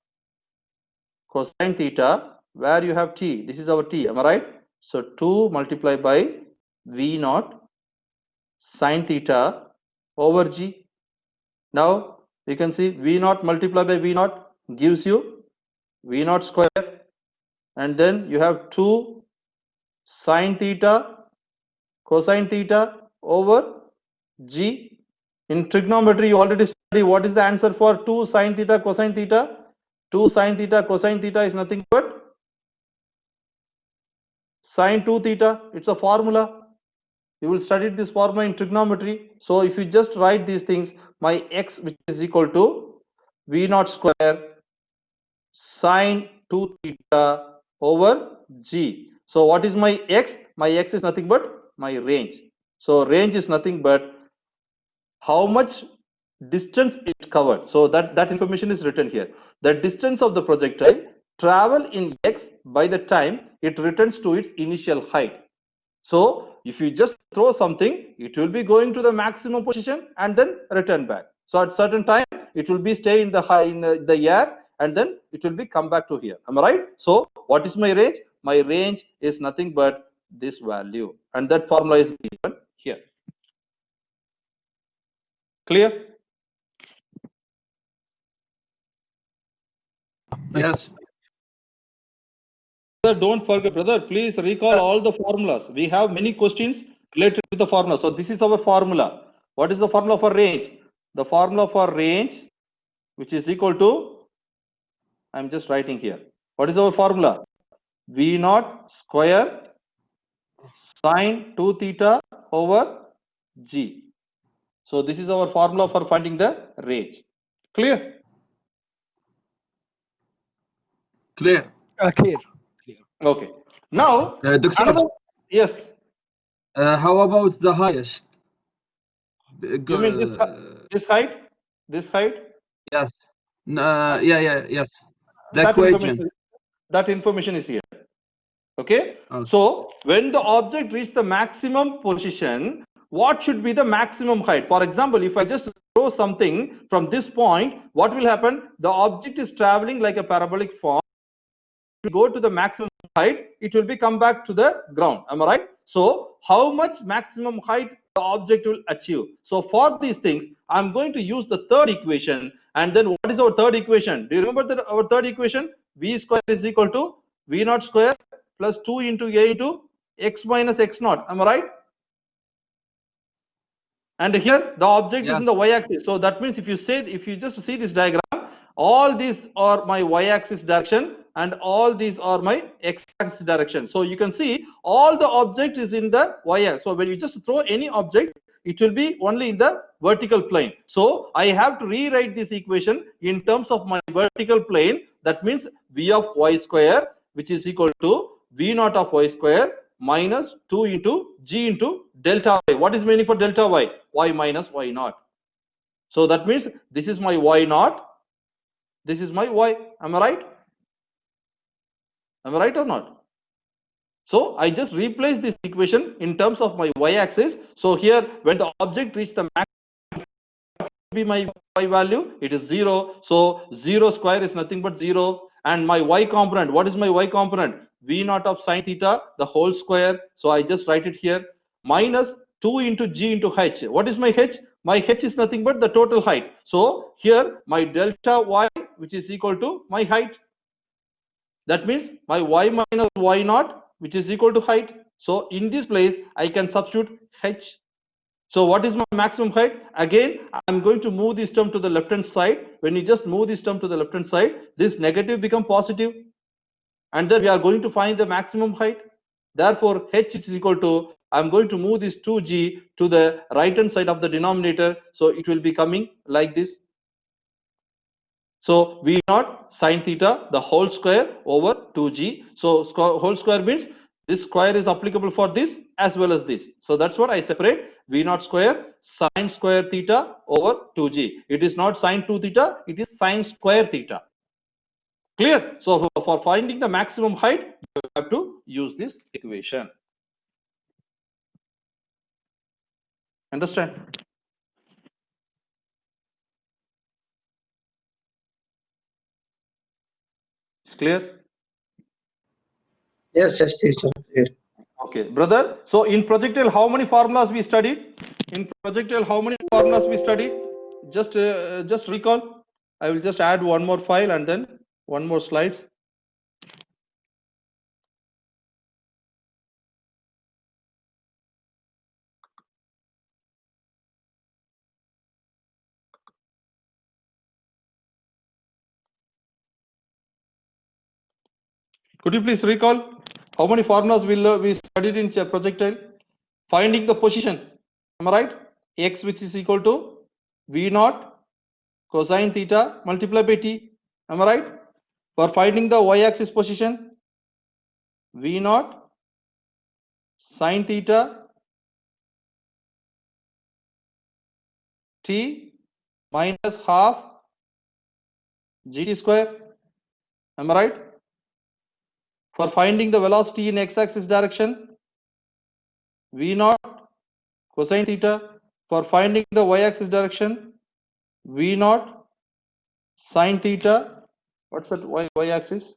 cosine theta, where you have t. This is our t. Am I right? So 2 multiplied by V naught sine theta over g. Now you can see V naught multiplied by V naught gives you V naught square, and then you have 2 sine theta cosine theta over g. In trigonometry, you already studied what is the answer for 2 sine theta cosine theta. 2 sine theta cosine theta is nothing but sine 2 theta. It's a formula. You will study this formula in trigonometry. So if you just write these things, my x, which is equal to V naught square sine 2 theta over g. So what is my x? My x is nothing but my range. So range is nothing but how much distance it covered. So that information is written here. The distance of the projectile travel in x by the time it returns to its initial height. So if you just throw something, it will be going to the maximum position and then return back. So at certain time, it will be stay in the high in the air, and then it will be come back to here. Am I right? So what is my range? My range is nothing but this value, and that formula is given here. Clear? Yes. Brother, don't forget, brother, please recall all the formulas. We have many questions related to the formula. So this is our formula. What is the formula for range? The formula for range, which is equal to, I'm just writing here. What is our formula? V naught square sine 2 theta over G. So this is our formula for finding the range. Clear? Clear. Clear. Okay. Now, Doctor, another, yes. how about the highest? You mean this height? This height? Yes. Yes. The That equation. information is here. Okay. Okay. So when the object reaches the maximum position, what should be the maximum height? For example, if I just throw something from this point, what will happen? The object is traveling like a parabolic form. To go to the maximum height, it will be come back to the ground. Am I right? So how much maximum height the object will achieve? So for these things, I'm going to use the third equation. And then what is our third equation? Do you remember our third equation? V square is equal to V naught square plus 2 into A into x minus x naught. Am I right? And here the object is in the y-axis. So that means if you just see this diagram, all these are my y-axis direction and all these are my x-axis direction. So you can see all the object is in the y-axis. So when you just throw any object, it will be only in the vertical plane. So I have to rewrite this equation in terms of my vertical plane. That means v of y square, which is equal to v naught of y square minus 2 into g into delta y. What is meaning for delta y? Y minus y naught. So that means this is my y naught, this is my y. Am I right? Am I right or not? So I just replace this equation in terms of my y-axis. So here when the object reaches the max, be my y value, it is 0. So 0 square is nothing but 0. And my y component, what is my y component? V naught of sine theta, the whole square. So I just write it here, minus 2 into g into h. What is my h? My h is nothing but the total height. So here my delta y, which is equal to my height. That means my y minus y naught, which is equal to height. So in this place, I can substitute h. So what is my maximum height? Again, I'm going to move this term to the left hand side. When you just move this term to the left hand side, this negative become positive. And then we are going to find the maximum height. Therefore, h is equal to, I'm going to move this 2g to the right hand side of the denominator. So it will be coming like this. So V naught sine theta, the whole square over 2g. So whole square means this square is applicable for this as well as this. So that's what I separate. V naught square sine square theta over 2g. It is not sine 2 theta, it is sine square theta. Clear? So for finding the maximum height, you have to use this equation. Understand? It's clear? Yes, teacher. Clear. Okay, brother. So in projectile, how many formulas we studied? In projectile, how many formulas we studied? Just recall. I will just add one more file and then one more slides. Could you please recall how many formulas we studied in projectile? Finding the position. Am I right? X, which is equal to V naught cosine theta multiplied by T. Am I right? For finding the y-axis position, V naught sine theta T minus half gt square. Am I right? For finding the velocity in x-axis direction, V naught cosine theta. For finding the y-axis direction, V naught sine theta. What's that y-axis?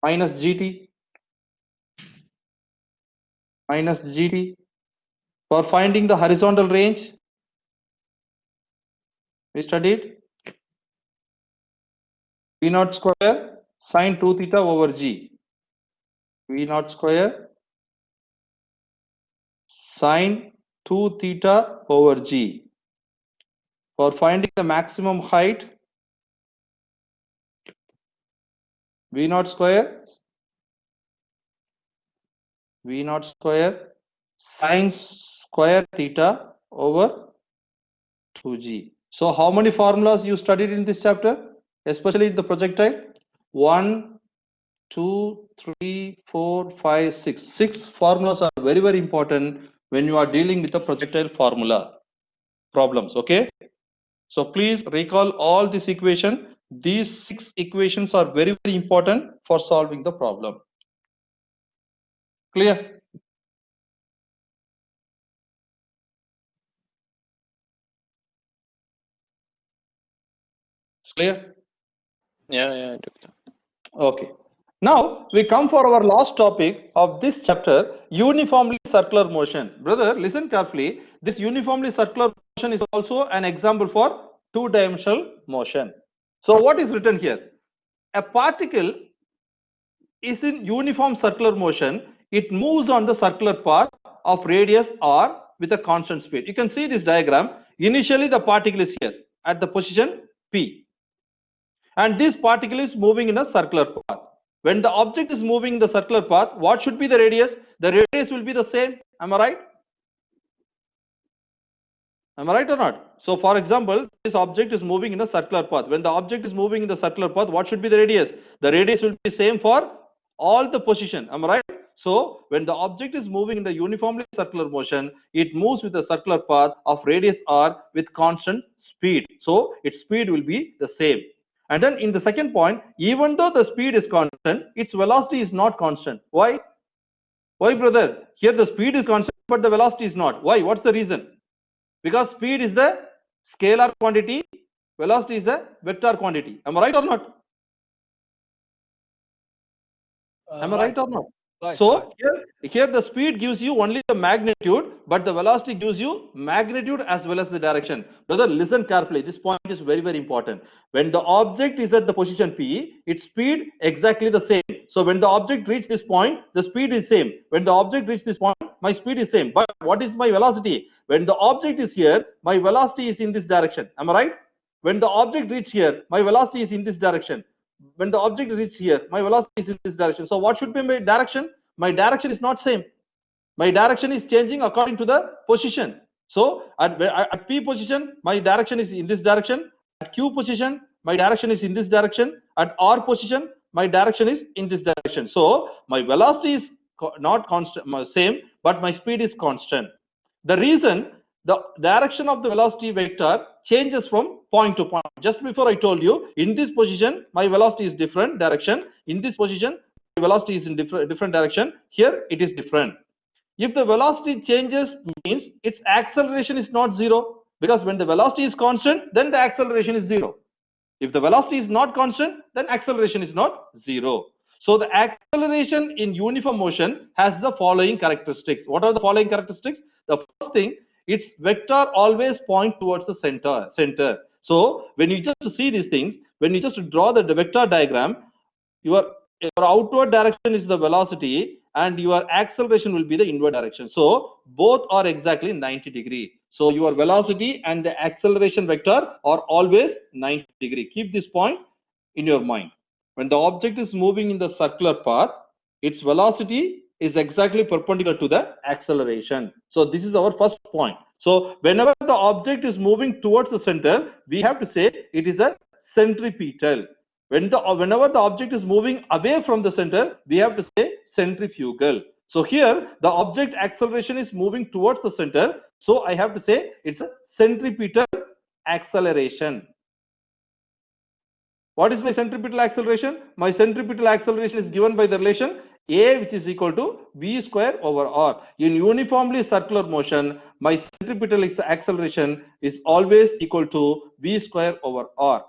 Minus gt. Minus gt. For finding the horizontal range, we studied V naught square sine 2 theta over g. V naught square sine 2 theta over g. For finding the maximum height, V naught square sine square theta over 2g. So how many formulas you studied in this chapter, especially in the projectile? 1, 2, 3, 4, 5, 6. 6 formulas are very, very important when you are dealing with the projectile formula problems. Okay. So please recall all this equation. These 6 equations are very, very important for solving the problem. Clear? It's clear? Yeah, Doctor. Okay. Now we come for our last topic of this chapter, uniformly circular motion. Brother, listen carefully. This uniformly circular motion is also an example for two-dimensional motion. So what is written here? A particle is in uniform circular motion. It moves on the circular path of radius r with a constant speed. You can see this diagram. Initially the particle is here at the position P. And this particle is moving in a circular path. When the object is moving in the circular path, what should be the radius? The radius will be the same. Am I right? Am I right or not? So for example, this object is moving in a circular path. When the object is moving in the circular path, what should be the radius? The radius will be same for all the position. Am I right? So when the object is moving in the uniformly circular motion, it moves with a circular path of radius r with constant speed. So its speed will be the same. And then in the second point, even though the speed is constant, its velocity is not constant. Why? Why, brother? Here the speed is constant, but the velocity is not. Why? What's the reason? Because speed is the scalar quantity, velocity is the vector quantity. Am I right or not? Am I right or not? Right. So here the speed gives you only the magnitude, but the velocity gives you magnitude as well as the direction. Brother, listen carefully. This point is very, very important. When the object is at the position P, its speed exactly the same. So when the object reaches this point, the speed is same. When the object reaches this point, my speed is same. But what is my velocity? When the object is here, my velocity is in this direction. Am I right? When the object reaches here, my velocity is in this direction. When the object reaches here, my velocity is in this direction. So what should be my direction? My direction is not same. My direction is changing according to the position. So at P position, my direction is in this direction. At Q position, my direction is in this direction. At R position, my direction is in this direction. So my velocity is not constant, same, but my speed is constant. The reason, the direction of the velocity vector changes from point to point. Just before I told you, in this position, my velocity is different direction. In this position, my velocity is in different direction. Here, it is different. If the velocity changes, means its acceleration is not zero, because when the velocity is constant, then the acceleration is zero. If the velocity is not constant, then acceleration is not zero. So the acceleration in uniform motion has the following characteristics. What are the following characteristics? The first thing, its vector always point towards the center. So when you just see these things, when you just draw the vector diagram, your outward direction is the velocity and your acceleration will be the inward direction. So both are exactly 90 degree. So your velocity and the acceleration vector are always 90 degree. Keep this point in your mind. When the object is moving in the circular path, its velocity is exactly perpendicular to the acceleration. So this is our first point. So whenever the object is moving towards the center, we have to say it is a centripetal. Whenever the object is moving away from the center, we have to say centrifugal. So here the object acceleration is moving towards the center. So I have to say it's a centripetal acceleration. What is my centripetal acceleration? My centripetal acceleration is given by the relation A, which is equal to V square over R. In uniformly circular motion, my centripetal acceleration is always equal to V square over R.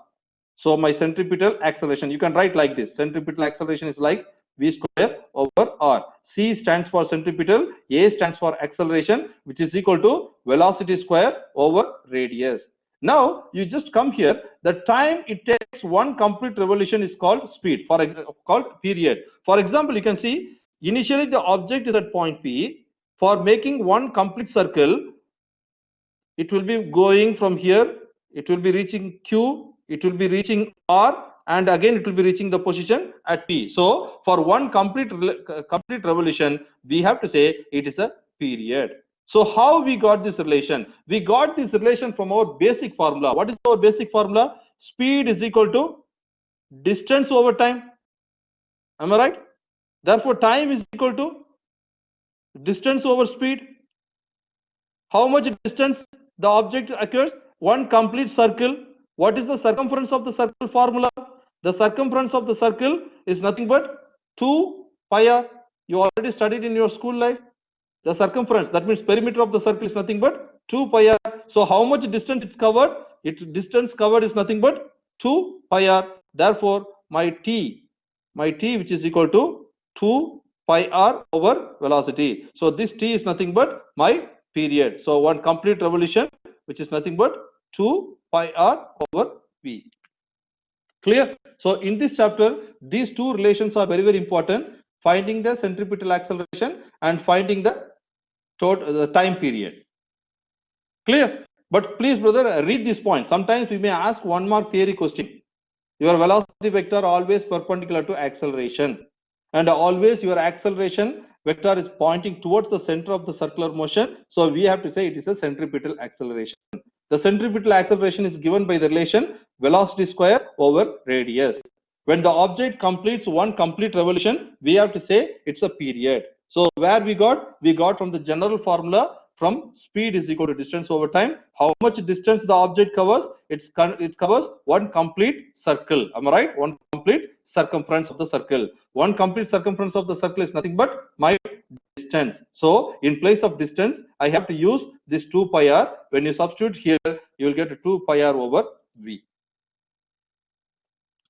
So my centripetal acceleration, you can write like this. Centripetal acceleration is like V square over R. C stands for centripetal, A stands for acceleration, which is equal to velocity square over radius. Now you just come here. The time it takes one complete revolution is called speed, for example, called period. For example, you can see initially the object is at point P. For making one complete circle, it will be going from here, it will be reaching Q, it will be reaching R, and again it will be reaching the position at P. So for one complete revolution, we have to say it is a period. So how we got this relation? We got this relation from our basic formula. What is our basic formula? Speed is equal to distance over time. Am I right? Therefore, time is equal to distance over speed. How much distance the object occurs? One complete circle. What is the circumference of the circle formula? The circumference of the circle is nothing but 2 pi r. You already studied in your school life. The circumference, that means perimeter of the circle, is nothing but 2 pi r. So how much distance it's covered? Its distance covered is nothing but 2 pi r. Therefore, my t which is equal to 2 pi r over velocity. So this t is nothing but my period. So one complete revolution, which is nothing but 2 pi r over v. Clear? So in this chapter, these two relations are very, very important. Finding the centripetal acceleration and finding the time period. Clear? But please, brother, read this point. Sometimes we may ask 1 mark theory question. Your velocity vector always perpendicular to acceleration, and always your acceleration vector is pointing towards the center of the circular motion. So we have to say it is a centripetal acceleration. The centripetal acceleration is given by the relation velocity square over radius. When the object completes one complete revolution, we have to say it's a period. So where we got from the general formula, from speed is equal to distance over time. How much distance the object covers? It covers one complete circle. Am I right? One complete circumference of the circle. One complete circumference of the circle is nothing but my distance. So in place of distance, I have to use this 2 pi r. When you substitute here, you will get 2 pi r over v.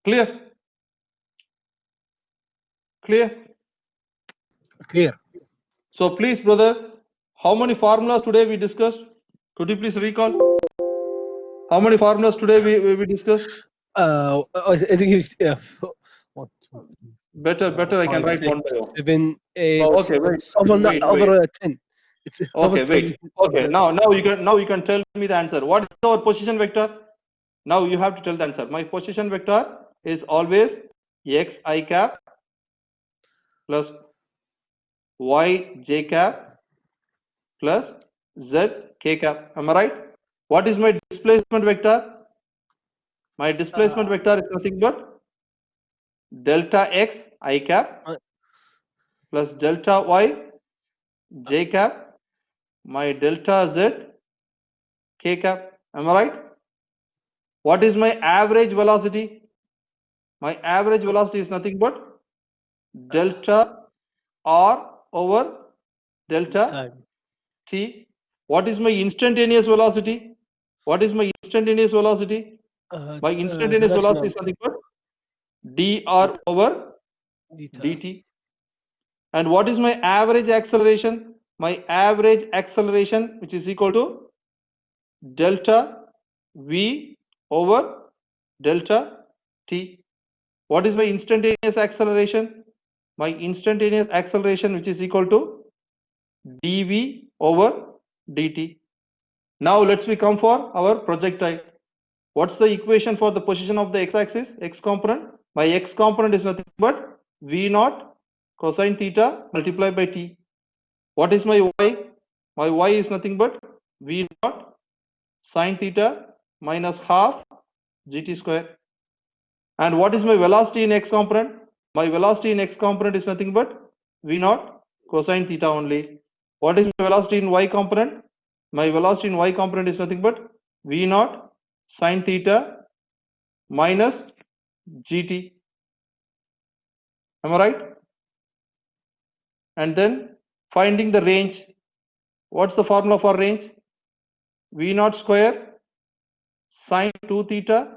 Clear? Clear? Clear. So please, brother, how many formulas today we discussed? Could you please recall? How many formulas today we discussed? I think one, two, Better, I can 5, write 6, one by one. 7, 8. Oh, okay, wait, wait. Over 10. It's over Okay, 10. wait. Okay, now you can tell me the answer. What is our position vector? Now you have to tell the answer. My position vector is always x I cap plus y j cap plus z k cap. Am I right? What is my displacement vector? My displacement vector is nothing but delta x I cap plus delta y j cap, my delta z k cap. Am I right? What is my average velocity? My average velocity is nothing but delta r over delta Time. t. What is my instantaneous velocity? What is my instantaneous velocity? My instantaneous velocity is nothing but dr over dt. And what is my average acceleration? My average acceleration, which is equal to delta v over delta t. What is my instantaneous acceleration? My instantaneous acceleration, which is equal to dv over dt. Now let's come for our projectile. What's the equation for the position of the x-axis, x component? My x component is nothing but v naught cosine theta multiplied by t. What is my y? My y is nothing but v naught sine theta minus half gt square. And what is my velocity in x component? My velocity in x component is nothing but v naught cosine theta only. What is my velocity in y component? My velocity in y component is nothing but v naught sine theta minus gt. Am I right? and then finding the range. What's the formula for range? V0 square sine 2 theta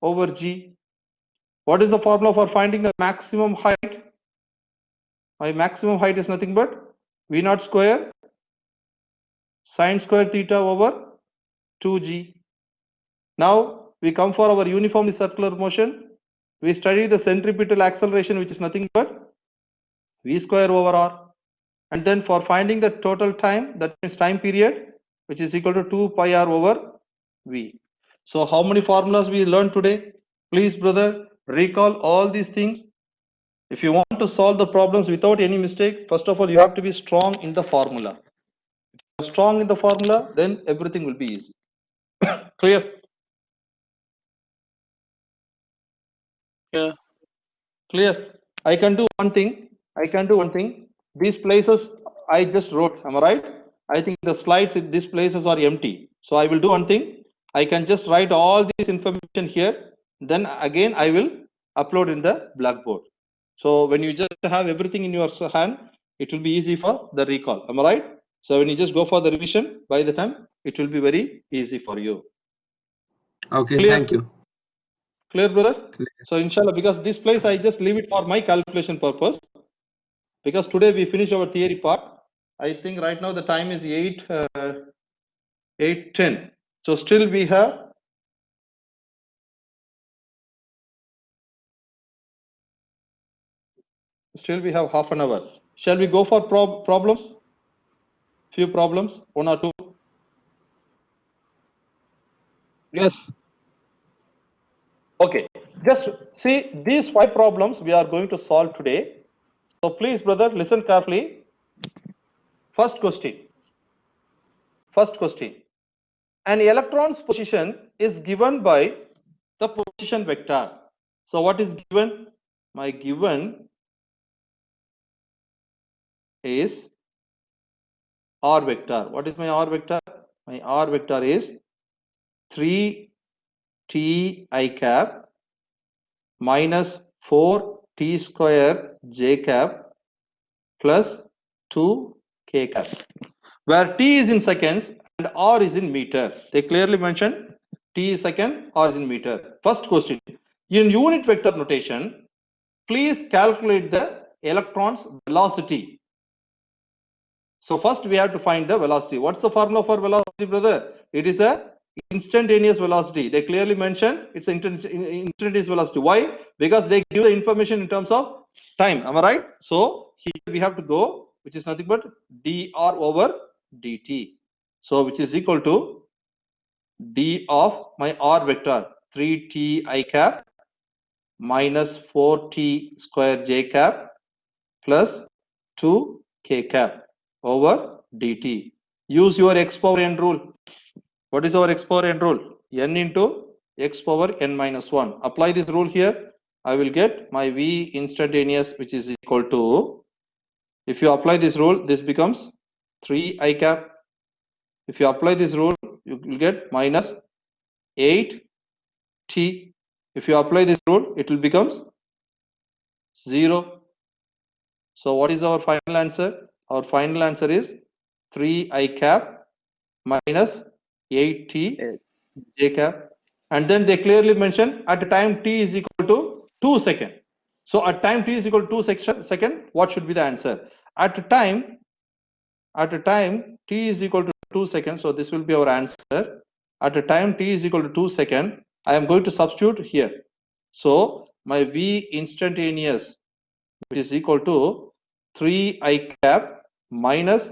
over G. What is the formula for finding the maximum height? My maximum height is nothing but V0 square sine square theta over 2G. Now we come for our uniformly circular motion. We study the centripetal acceleration, which is nothing but V square over R. And then for finding the total time, that means time period, which is equal to 2 pi R over V. So how many formulas we learned today? Please, brother, recall all these things. If you want to solve the problems without any mistake, first of all, you have to be strong in the formula. If you are strong in the formula, then everything will be easy. Clear? Yeah. Clear? I can do one thing. These places I just wrote. Am I right? I think the slides in these places are empty. So I will do one thing. I can just write all this information here. Then again I will upload in the Blackboard. So when you just have everything in your hand, it will be easy for the recall. Am I right? So when you just go for the revision, by the time it will be very easy for you. Okay, Clear? thank you. Clear, brother? Clear. So inshallah, because this place I just leave it for my calculation purpose. Because today we finish our theory part. I think right now the time is 8:10. So still we have half an hour. Shall we go for problems? Few problems, one or two. Yes. Okay, just see these 5 problems we are going to solve today. So please, brother, listen carefully. First question. An electron's position is given by the position vector. So what is given? My given is R vector. What is my R vector? My R vector is 3t I cap minus 4t square j cap plus 2k cap, where t is in seconds and R is in meter. They clearly mention t is second, R is in meter. First question, in unit vector notation, please calculate the electron's velocity. So first we have to find the velocity. What's the formula for velocity, brother? It is a instantaneous velocity. They clearly mention it's instantaneous velocity. Why? Because they give the information in terms of time. Am I right? So here we have to go, which is nothing but dr over dt. So which is equal to d of my r vector 3t I cap minus 4t square j cap plus 2k cap over dt. Use your x power n rule. What is our x power n rule? N into x power n minus 1. Apply this rule here. I will get my v instantaneous, which is equal to, if you apply this rule, this becomes 3 I cap. If you apply this rule, you will get minus 8t. If you apply this rule, it will become 0. So what is our final answer? Our final answer is 3 I cap minus 8t j cap. And then they clearly mention at time t is equal to 2 seconds. So at time t is equal to 2 second, what should be the answer? At time t is equal to 2 seconds, so this will be our answer. At a time t is equal to 2 seconds, I am going to substitute here. So my v instantaneous, which is equal to 3 I cap minus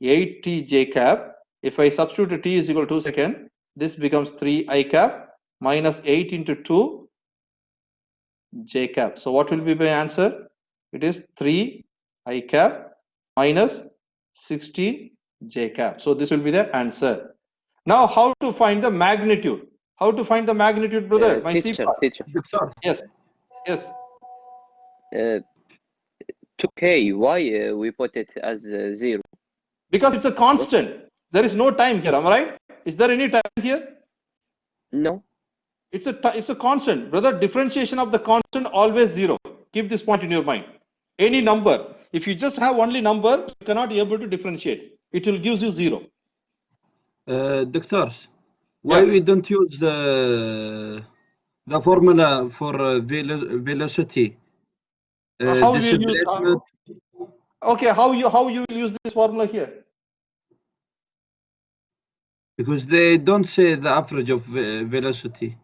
8t j cap. If I substitute t is equal to 2 seconds, this becomes 3 I cap minus 8 into 2 j cap. So what will be my answer? It is 3 I cap minus 16 j cap. So this will be the answer. Now how to find the magnitude? How to find the magnitude, brother? My Teacher. Yes. 2k. Why we put it as 0? Because it's a constant. There is no time here. Am I right? Is there any time here? No. It's a constant, brother. Differentiation of the constant always 0. Keep this point in your mind. Any number, If you just have only number, you cannot be able to differentiate. It will gives you 0. Doctors, why Yeah. we don't use the formula for velocity? How will you use? Displacement, Okay, how you will use this formula here? because they don't say the average of velocity.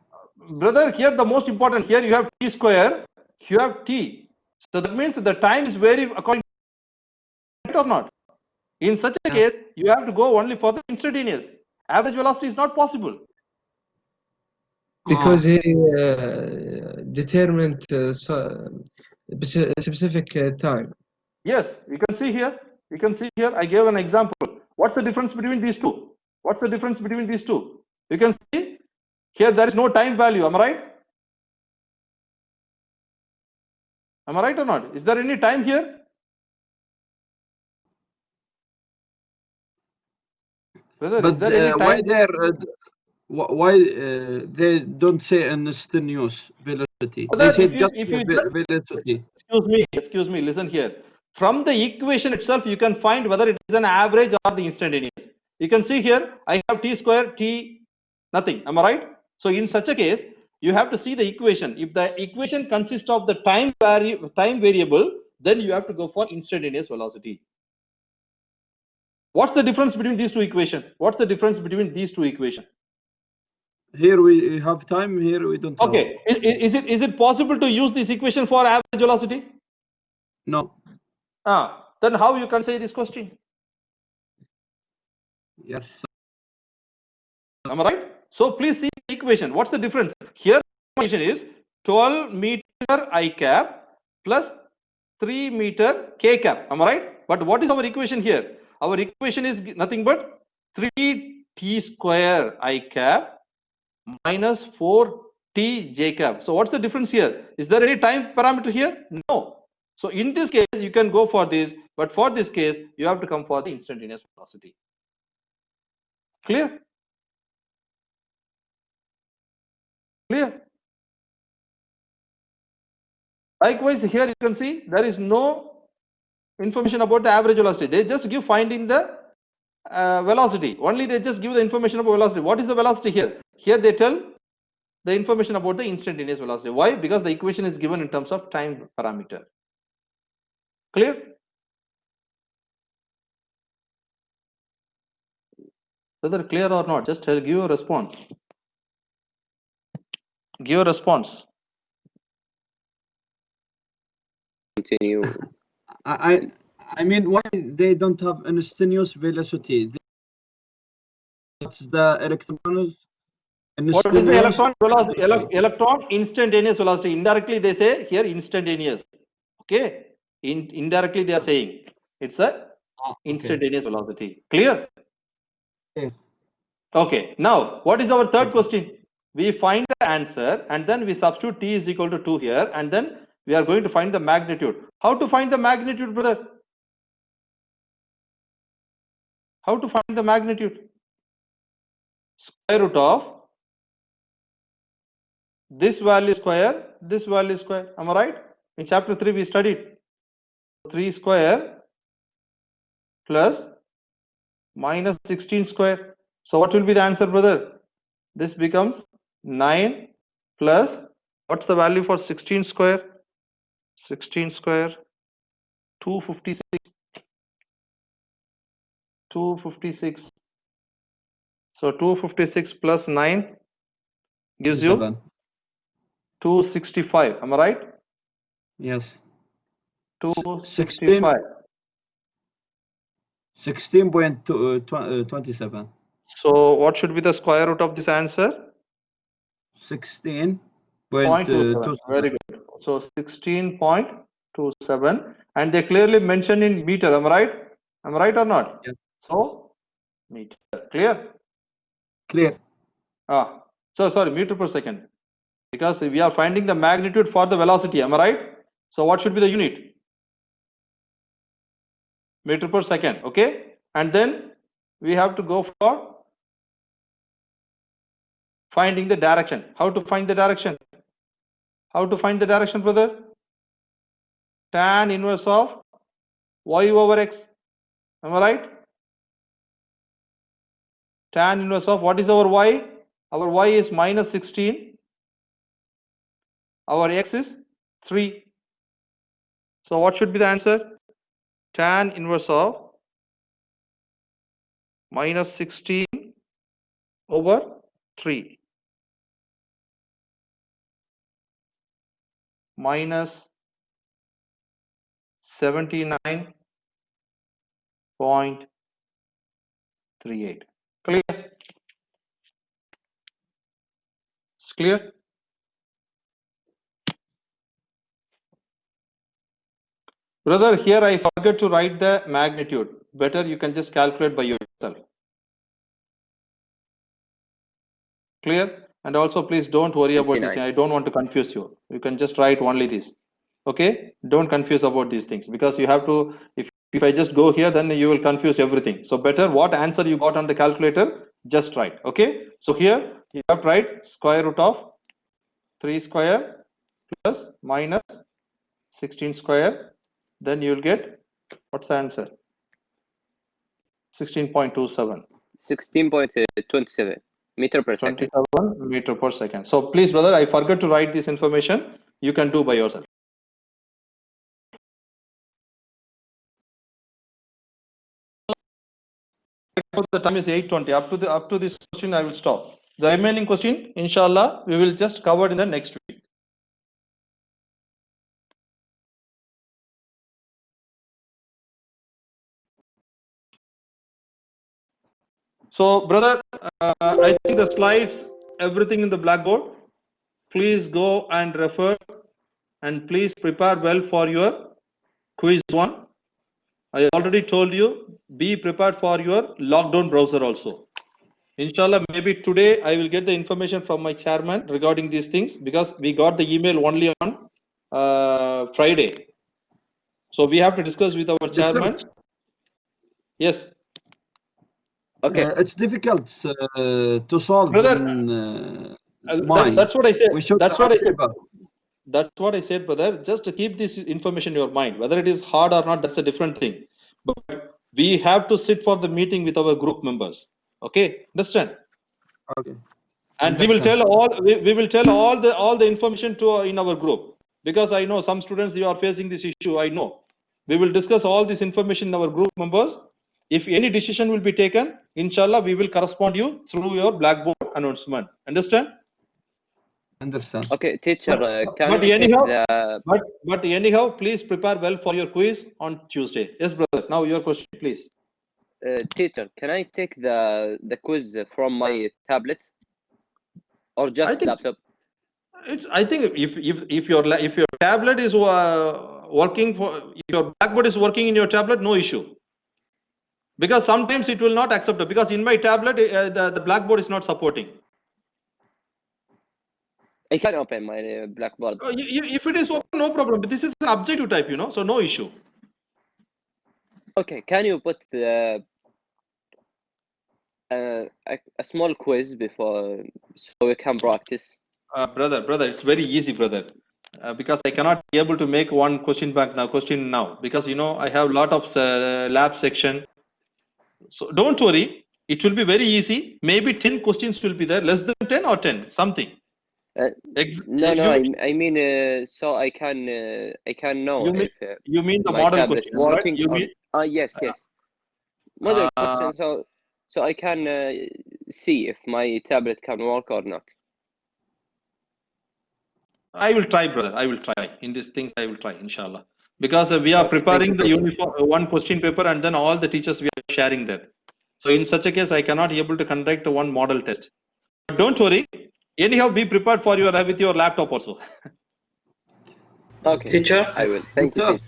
Brother, here the most important, here you have t square, you have t. So that means the time is vary according to it or not. In such a case, you have to go only for the instantaneous. Average velocity is not possible. Because he determined specific time. Yes, you can see here. You can see here. I gave an example. What's the difference between these two? What's the difference between these two? You can see here there is no time value. Am I right? Am I right or not? Is there any time here? Brother, is But there any why time? they don't say instantaneous velocity? Brother, They say if just you just, velocity. excuse me, listen here. From the equation itself, you can find whether it is an average or the instantaneous. You can see here, I have t square, t nothing. Am I right? So in such a case, you have to see the equation. If the equation consists of the time variable, then you have to go for instantaneous velocity. What's the difference between these two equations? What's the difference between these two equations? Here we have time. Here we don't have. Okay, is it possible to use this equation for average velocity? No. Then how you can say this question? Yes. Am I right? So please see the equation. What's the difference? Here the equation is 12 meter I cap plus 3 meter k cap. Am I right? But what is our equation here? Our equation is nothing but 3t square I cap minus 4t j cap. So what's the difference here? Is there any time parameter here? No. So in this case, you can go for this, but for this case, you have to come for the instantaneous velocity. Clear? Clear? Likewise, here you can see there is no information about the average velocity. They just give finding the velocity. Only they just give the information about velocity. What is the velocity here? Here they tell the information about the instantaneous velocity. Why? Because the equation is given in terms of time parameter. Clear? Whether clear or not, just give a response. Give a response. Continue. I mean, why they don't have instantaneous velocity? That's the electrons. What is the electron velocity? Electron instantaneous velocity. Indirectly they say here instantaneous. Okay. Indirectly they are saying it's a instantaneous velocity. Clear? Okay. Okay. Now what is our third question? We find the answer and then we substitute t is equal to 2 here and then we are going to find the magnitude. How to find the magnitude, brother? How to find the magnitude? Square root of this value square, this value square. Am I right? In chapter 3 we studied 3 square plus minus 16 square. So what will be the answer, brother? This becomes 9 plus, what's the value for 16 square? 16 square, 256. 256. So 256 plus 9 gives you 265. Am I right? Yes. 265. 16.27. So what should be the square root of this answer? 16.27. 0.27. Very good. So 16.27, and they clearly mention in meter. Am I right? Am I right or not? Yes. So meter. Clear? Clear. So sorry, meter per second. Because we are finding the magnitude for the velocity. Am I right? So what should be the unit? Meter per second. Okay. And then we have to go for finding the direction. How to find the direction? How to find the direction, brother? Tan inverse of y over x. Am I right? Tan inverse of what is our y? Our y is minus 16. Our x is 3. So what should be the answer? Tan inverse of minus 16 over 3 minus 79.38. Clear? It's clear? Brother, here I forget to write the magnitude. Better you can just calculate by yourself. Clear? And also please don't worry about this. 29. I don't want to confuse you. You can just write only this. Okay? Don't confuse about these things because you have to, if I just go here, then you will confuse everything. So better what answer you got on the calculator, just write. Okay? So here you have to write square root of 3 square plus minus 16 square. Then you will get, what's the answer? 16.27. 16.27 meter per second. 27 meter per second. So please, brother, I forgot to write this information. You can do by yourself. The time is 8:20. Up to this question, I will stop. The remaining question, inshallah, we will just cover in the next week. So, brother, I think the slides, everything in the blackboard. Please go and refer, and please prepare well for your quiz 1. I already told you, be prepared for your lockdown browser also. Inshallah, maybe today I will get the information from my chairman regarding these things because we got the email only on Friday. So we have to discuss with our chairman. Yes. Okay. It's difficult to solve Brother, in mind. that's what I said. We should That's what I said. paper. That's what I said, brother. Just to keep this information in your mind, whether it is hard or not, that's a different thing. But we have to sit for the meeting with our group members. Okay, understand? Okay. And we will tell all the information to in our group because I know some students you are facing this issue. I know. We will discuss all this information in our group members. If any decision will be taken, inshallah, we will correspond you through your blackboard announcement. Understand? Understand. Okay, teacher, can but you anyhow, take the but anyhow, please prepare well for your quiz on Tuesday. Yes, brother. Now your question, please. teacher? Can I take the quiz from my tablet or I just think laptop? I think if your tablet is working if your blackboard is working in your tablet, no issue. Because sometimes it will not accept it because in my tablet the blackboard is not supporting. I can open my blackboard. If it is open, no problem. But this is an objective type, so no issue. Okay, can you put a small quiz before so we can practice? Brother, it's very easy, brother. Because I cannot be able to make one question now because I have a lot of lab section. So don't worry, it will be very easy. Maybe 10 questions will be there, less than 10 or 10, something. No, I mean so I can know if you mean the my model tablet question, right? working. Yes, model question. So I can see if my tablet can work or not. I will try, brother. I will try. In these things, I will try, inshallah. Because we are Okay, preparing thank you, the uniform one question paper, and then all the teachers we are sharing that. So in such a case, I cannot be able to conduct one model test. But don't worry. Anyhow, be prepared for your with your laptop also. Okay, Teacher? I will. Thank you, Teacher. teacher.